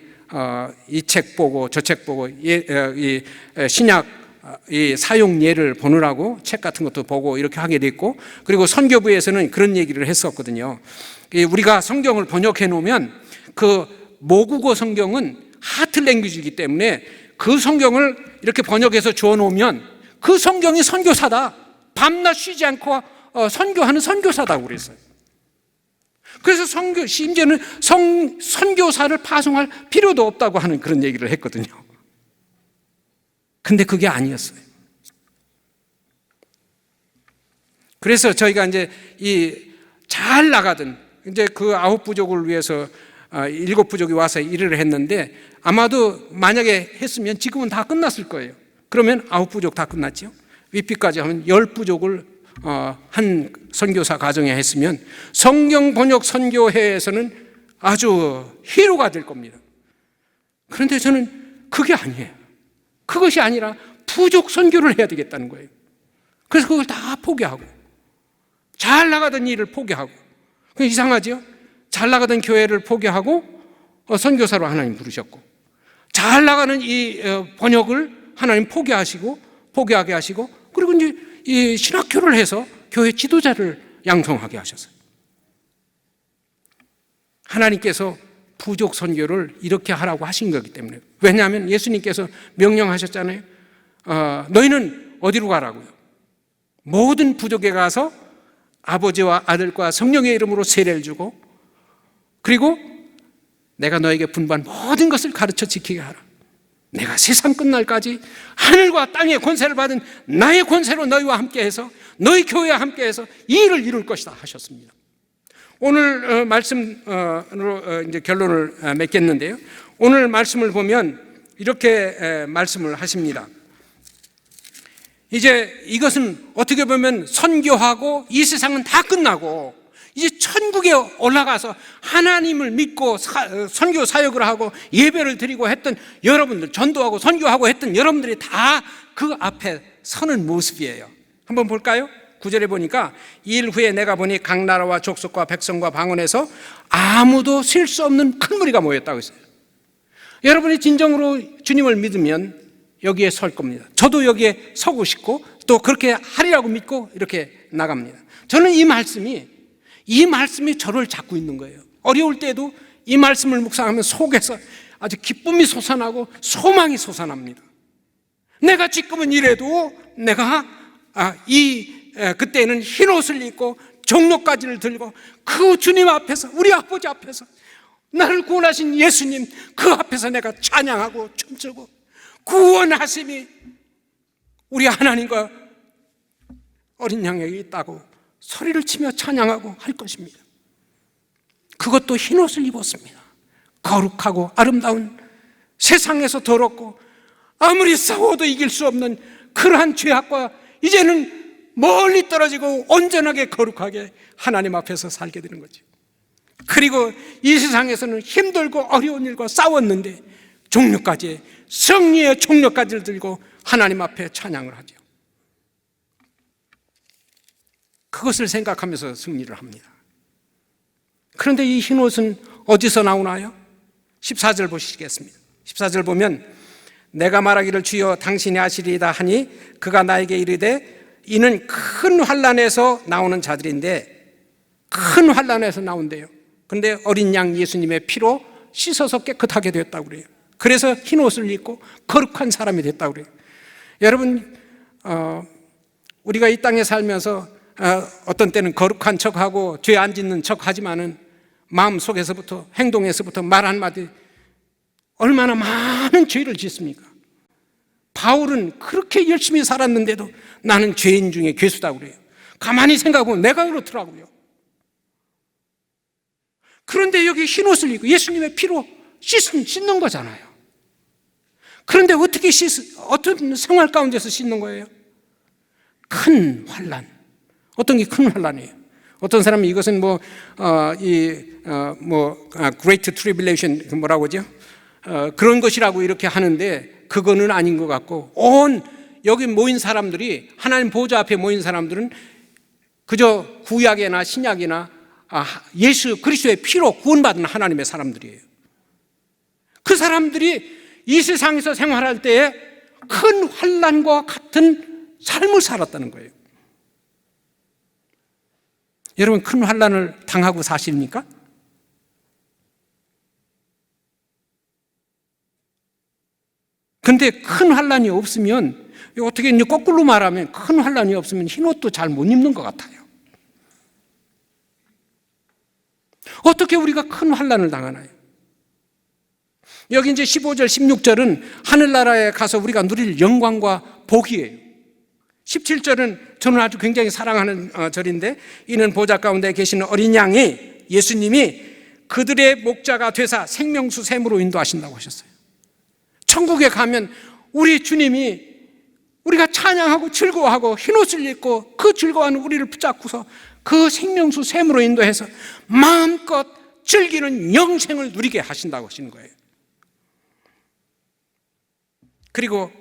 이 책 보고 저 책 보고 이 신약 이 사용 예를 보느라고 책 같은 것도 보고 이렇게 하게 됐고, 그리고 선교부에서는 그런 얘기를 했었거든요. 우리가 성경을 번역해 놓으면 그 모국어 성경은 하트 랭귀지이기 때문에 그 성경을 이렇게 번역해서 주어 놓으면 그 성경이 선교사다. 밤낮 쉬지 않고 선교하는 선교사다고 그랬어요. 그래서 심지어는 선교사를 파송할 필요도 없다고 하는 그런 얘기를 했거든요. 근데 그게 아니었어요. 그래서 저희가 이제 잘 나가던 이제 그 9부족을 위해서 7부족이 와서 일을 했는데 아마도 만약에 했으면 지금은 다 끝났을 거예요. 그러면 9부족 다 끝났죠. 윗비까지 하면 10부족을 한 선교사 가정에 했으면 성경 번역 선교회에서는 아주 히로가 될 겁니다. 그런데 저는 그게 아니에요. 그것이 아니라 부족 선교를 해야 되겠다는 거예요. 그래서 그걸 다 포기하고 잘 나가던 일을 포기하고, 이상하죠? 잘 나가던 교회를 포기하고 선교사로 하나님 부르셨고, 잘 나가는 이 번역을 하나님 포기하게 하시고, 그리고 이제 이 신학교를 해서 교회 지도자를 양성하게 하셨어요. 하나님께서 부족 선교를 이렇게 하라고 하신 거기 때문에. 왜냐하면 예수님께서 명령하셨잖아요. 너희는 어디로 가라고요? 모든 부족에 가서 아버지와 아들과 성령의 이름으로 세례를 주고, 그리고 내가 너에게 분부한 모든 것을 가르쳐 지키게 하라. 내가 세상 끝날까지 하늘과 땅의 권세를 받은 나의 권세로 너희와 함께해서 너희 교회와 함께해서 이 일을 이룰 것이다 하셨습니다. 오늘 말씀으로 이제 결론을 맺겠는데요. 오늘 말씀을 보면 이렇게 말씀을 하십니다. 이제 이것은 어떻게 보면 선교하고 이 세상은 다 끝나고 이제 천국에 올라가서 하나님을 믿고 선교 사역을 하고 예배를 드리고 했던 여러분들, 전도하고 선교하고 했던 여러분들이 다 그 앞에 서는 모습이에요. 한번 볼까요? 9절에 보니까 이 일 후에 내가 보니 각 나라와 족속과 백성과 방언에서 아무도 셀 수 없는 큰 무리가 모였다고 했어요. 여러분이 진정으로 주님을 믿으면 여기에 설 겁니다. 저도 여기에 서고 싶고 또 그렇게 하리라고 믿고 이렇게 나갑니다. 저는 이 말씀이 저를 잡고 있는 거예요. 어려울 때도 이 말씀을 묵상하면 속에서 아주 기쁨이 솟아나고 소망이 솟아납니다. 내가 지금은 이래도 내가 그때는 흰 옷을 입고 종로까지를 들고 그 주님 앞에서, 우리 아버지 앞에서, 나를 구원하신 예수님 그 앞에서 내가 찬양하고 춤추고 구원하심이 우리 하나님과 어린 양에게 있다고 소리를 치며 찬양하고 할 것입니다. 그것도 흰 옷을 입었습니다. 거룩하고 아름다운, 세상에서 더럽고 아무리 싸워도 이길 수 없는 그러한 죄악과 이제는 멀리 떨어지고 온전하게 거룩하게 하나님 앞에서 살게 되는 거죠. 그리고 이 세상에서는 힘들고 어려운 일과 싸웠는데 종려까지, 승리의 종려까지를 들고 하나님 앞에 찬양을 하죠. 그것을 생각하면서 승리를 합니다. 그런데 이 흰옷은 어디서 나오나요? 14절 보시겠습니다. 14절 보면 내가 말하기를 주여 당신이 아시리이다 하니 그가 나에게 이르되 이는 큰 환난에서 나오는 자들인데, 큰 환난에서 나온대요. 그런데 어린 양 예수님의 피로 씻어서 깨끗하게 되었다고 그래요. 그래서 흰옷을 입고 거룩한 사람이 됐다고 그래요. 여러분, 우리가 이 땅에 살면서 어떤 때는 거룩한 척하고 죄 안 짓는 척하지만은 마음속에서부터, 행동에서부터 말 한마디 얼마나 많은 죄를 짓습니까? 바울은 그렇게 열심히 살았는데도 나는 죄인 중에 괴수다고 그래요. 가만히 생각해보면 내가 그렇더라고요. 그런데 여기 흰옷을 입고 예수님의 피로 씻는 거잖아요. 그런데 어떻게 어떤 생활 가운데서 씻는 거예요? 큰 환난. 어떤 게 큰 환난이에요? 어떤 사람은 이것은 Great Tribulation, 뭐라고 하죠? 그런 것이라고 이렇게 하는데 그거는 아닌 것 같고, 여기 모인 사람들이, 하나님 보좌 앞에 모인 사람들은 그저 구약이나 신약이나 예수 그리스도의 피로 구원받은 하나님의 사람들이에요. 그 사람들이 이 세상에서 생활할 때에 큰 환난과 같은 삶을 살았다는 거예요. 여러분, 큰 환난을 당하고 사십니까? 근데 큰 환난이 없으면, 어떻게 이제 거꾸로 말하면 큰 환난이 없으면 흰옷도 잘 못 입는 것 같아요. 어떻게 우리가 큰 환난을 당하나요? 여기 이제 15절, 16절은 하늘나라에 가서 우리가 누릴 영광과 복이에요. 17절은 저는 아주 굉장히 사랑하는 절인데, 이는 보좌 가운데 계시는 어린 양이, 예수님이 그들의 목자가 되사 생명수 샘으로 인도하신다고 하셨어요. 천국에 가면 우리 주님이, 우리가 찬양하고 즐거워하고 흰옷을 입고 그 즐거워하는 우리를 붙잡고서 그 생명수 샘으로 인도해서 마음껏 즐기는 영생을 누리게 하신다고 하시는 거예요. 그리고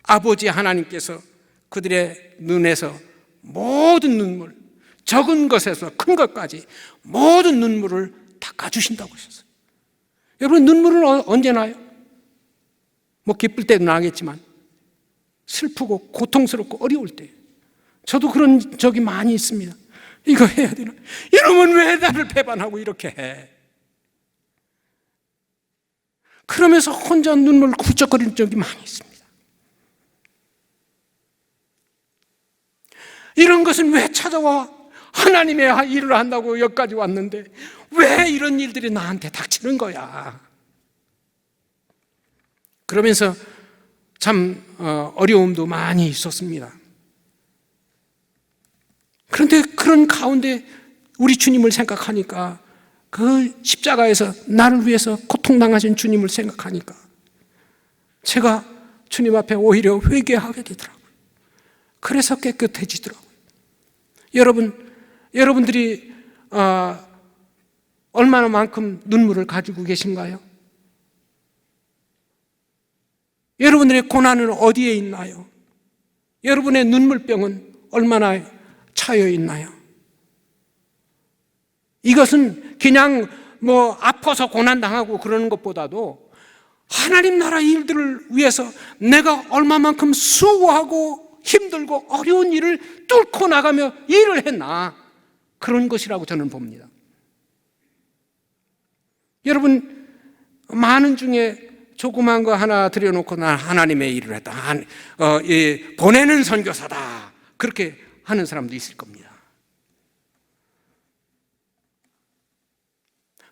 아버지 하나님께서 그들의 눈에서 모든 눈물, 적은 것에서 큰 것까지 모든 눈물을 닦아주신다고 하셨어요. 여러분, 눈물은 언제 나요? 기쁠 때도 나겠지만 슬프고 고통스럽고 어려울 때, 저도 그런 적이 많이 있습니다. 이거 해야 되나? 이러면 왜 나를 배반하고 이렇게 해? 그러면서 혼자 눈물 굴쩍거리는 적이 많이 있습니다. 이런 것은 왜 찾아와? 하나님의 일을 한다고 여기까지 왔는데 왜 이런 일들이 나한테 닥치는 거야? 그러면서 참 어려움도 많이 있었습니다. 그런데 그런 가운데 우리 주님을 생각하니까, 그 십자가에서 나를 위해서 고통당하신 주님을 생각하니까 제가 주님 앞에 오히려 회개하게 되더라고요. 그래서 깨끗해지더라고요. 여러분들이 얼마나만큼 눈물을 가지고 계신가요? 여러분들의 고난은 어디에 있나요? 여러분의 눈물병은 얼마나 차여 있나요? 이것은 그냥 아파서 고난당하고 그러는 것보다도 하나님 나라 일들을 위해서 내가 얼마만큼 수고하고 힘들고 어려운 일을 뚫고 나가며 일을 했나, 그런 것이라고 저는 봅니다. 여러분, 많은 중에 조그만 거 하나 들여놓고 난 하나님의 일을 했다, 보내는 선교사다, 그렇게 하는 사람도 있을 겁니다.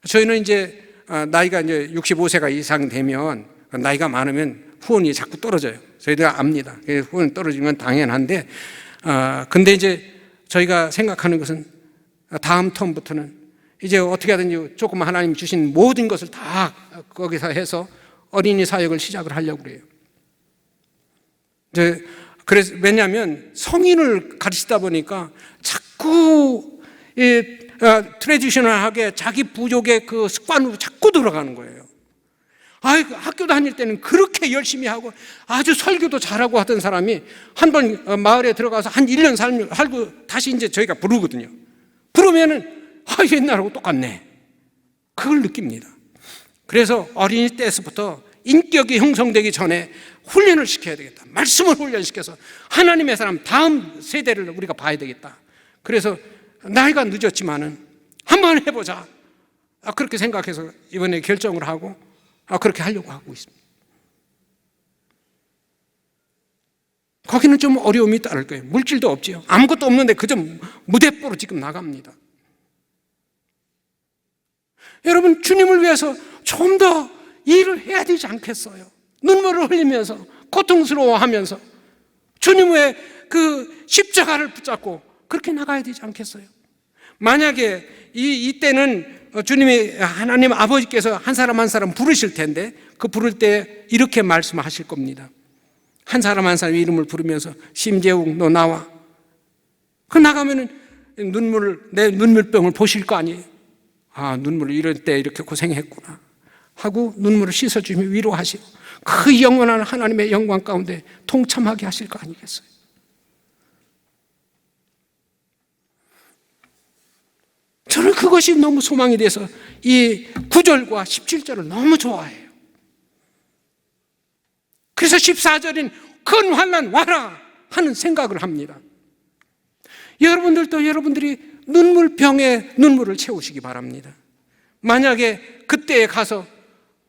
저희는 이제 나이가 이제 65세가 이상 되면, 나이가 많으면 후원이 자꾸 떨어져요. 저희도 압니다. 후원이 떨어지는 건 당연한데, 근데 이제 저희가 생각하는 것은 다음 텀부터는 이제 어떻게 하든지 조금 하나님 주신 모든 것을 다 거기서 해서 어린이 사역을 시작을 하려고 그래요. 그래서 왜냐하면 성인을 가르치다 보니까 자꾸 트레디셔널하게 자기 부족의 그 습관으로 자꾸 들어가는 거예요. 학교 다닐 때는 그렇게 열심히 하고 아주 설교도 잘하고 하던 사람이 한번 마을에 들어가서 한 1년 살고 다시 이제 저희가 부르거든요. 부르면은 옛날하고 똑같네. 그걸 느낍니다. 그래서 어린이 때에서부터 인격이 형성되기 전에 훈련을 시켜야 되겠다. 말씀을 훈련시켜서 하나님의 사람 다음 세대를 우리가 봐야 되겠다. 그래서 나이가 늦었지만은 한번 해보자. 그렇게 생각해서 이번에 결정을 하고 그렇게 하려고 하고 있습니다. 거기는 좀 어려움이 따를 거예요. 물질도 없지요. 아무것도 없는데 그저 무대뽀로 지금 나갑니다. 여러분, 주님을 위해서 좀 더 일을 해야 되지 않겠어요? 눈물을 흘리면서 고통스러워하면서 주님의 그 십자가를 붙잡고 그렇게 나가야 되지 않겠어요? 만약에 이때는 주님이 하나님 아버지께서 한 사람 한 사람 부르실 텐데 그 부를 때 이렇게 말씀하실 겁니다. 한 사람 한 사람 이름을 부르면서 심재웅 너 나와. 그 나가면은 내 눈물병을 보실 거 아니에요. 눈물을 이럴 때 이렇게 고생했구나 하고 눈물을 씻어주며 위로하시고 그 영원한 하나님의 영광 가운데 동참하게 하실 거 아니겠어요? 저는 그것이 너무 소망이 돼서 이 9절과 17절을 너무 좋아해요. 그래서 14절인 큰 환난 와라 하는 생각을 합니다. 여러분들도 여러분들이 눈물병에 눈물을 채우시기 바랍니다. 만약에 그때에 가서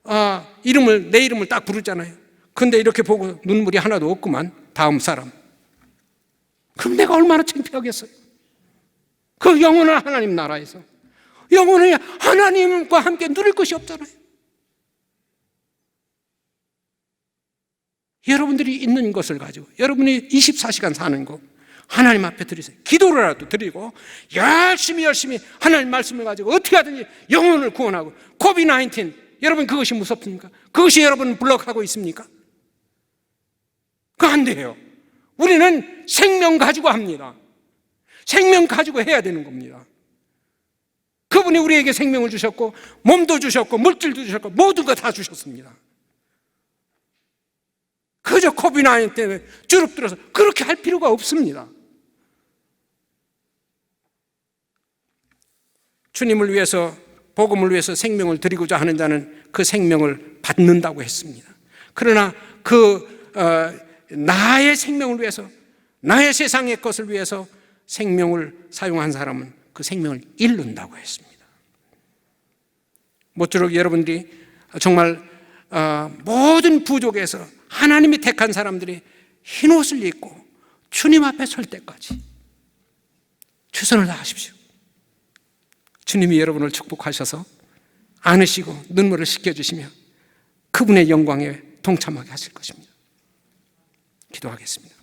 내 이름을 딱 부르잖아요. 근데 이렇게 보고 눈물이 하나도 없구만, 다음 사람. 그럼 내가 얼마나 창피하겠어요? 그 영원한 하나님 나라에서 영원히 하나님과 함께 누릴 것이 없잖아요. 여러분들이 있는 것을 가지고 여러분이 24시간 사는 거 하나님 앞에 드리세요. 기도라도 드리고 열심히 하나님 말씀을 가지고 어떻게 하든지 영혼을 구원하고. 코비드-19 여러분 그것이 무섭습니까? 그것이 여러분 블록하고 있습니까? 그거 안 돼요. 우리는 생명 가지고 합니다. 생명 가지고 해야 되는 겁니다. 그분이 우리에게 생명을 주셨고 몸도 주셨고 물질도 주셨고 모든 거 다 주셨습니다. 그저 코비드-19 때문에 주눅들어서 그렇게 할 필요가 없습니다. 주님을 위해서 복음을 위해서 생명을 드리고자 하는 자는 그 생명을 받는다고 했습니다. 그러나 나의 생명을 위해서 나의 세상의 것을 위해서 생명을 사용한 사람은 그 생명을 잃는다고 했습니다. 모쪼록 여러분들이 정말 모든 부족에서 하나님이 택한 사람들이 흰옷을 입고 주님 앞에 설 때까지 최선을 다하십시오. 주님이 여러분을 축복하셔서 안으시고 눈물을 씻겨주시며 그분의 영광에 동참하게 하실 것입니다. 기도하겠습니다.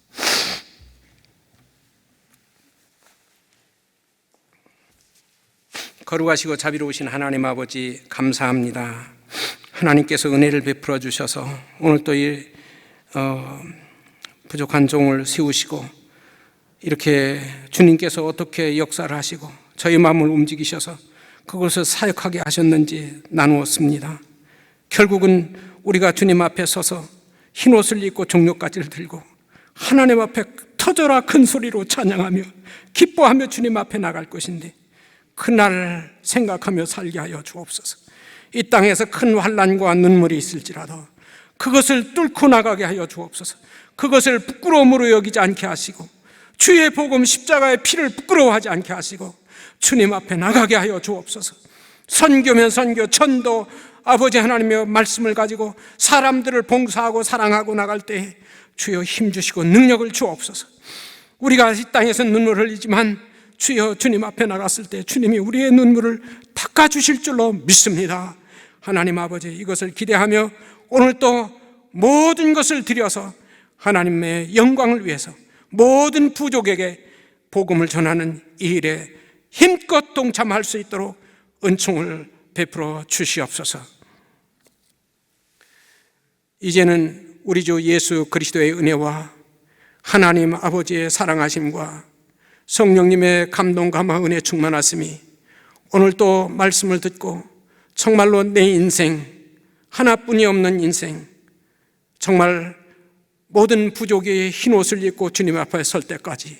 거룩하시고 자비로우신 하나님 아버지 감사합니다. 하나님께서 은혜를 베풀어 주셔서 오늘 또 이 부족한 종을 세우시고 이렇게 주님께서 어떻게 역사를 하시고 저희 마음을 움직이셔서 그것을 사역하게 하셨는지 나누었습니다. 결국은 우리가 주님 앞에 서서 흰옷을 입고 종려가지를 들고 하나님 앞에 터져라 큰 소리로 찬양하며 기뻐하며 주님 앞에 나갈 것인데 그날을 생각하며 살게 하여 주옵소서. 이 땅에서 큰 환난과 눈물이 있을지라도 그것을 뚫고 나가게 하여 주옵소서. 그것을 부끄러움으로 여기지 않게 하시고 주의 복음 십자가의 피를 부끄러워하지 않게 하시고 주님 앞에 나가게 하여 주옵소서. 선교면 선교, 전도 아버지 하나님의 말씀을 가지고 사람들을 봉사하고 사랑하고 나갈 때에 주여 힘주시고 능력을 주옵소서. 우리가 이 땅에서 눈물을 흘리지만 주여 주님 앞에 나갔을 때 주님이 우리의 눈물을 닦아주실 줄로 믿습니다. 하나님 아버지 이것을 기대하며 오늘 또 모든 것을 드려서 하나님의 영광을 위해서 모든 부족에게 복음을 전하는 이 일에 힘껏 동참할 수 있도록 은총을 베풀어 주시옵소서. 이제는 우리 주 예수 그리스도의 은혜와 하나님 아버지의 사랑하심과 성령님의 감동과 은혜 충만하심이 오늘 또 말씀을 듣고 정말로 내 인생, 하나뿐이 없는 인생, 정말 모든 부족이 흰 옷을 입고 주님 앞에 설 때까지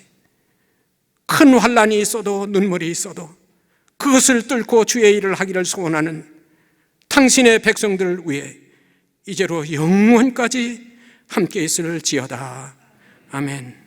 큰 환난이 있어도 눈물이 있어도 그것을 뚫고 주의 일을 하기를 소원하는 당신의 백성들을 위해 이제로 영원까지 함께 있을지어다. 아멘.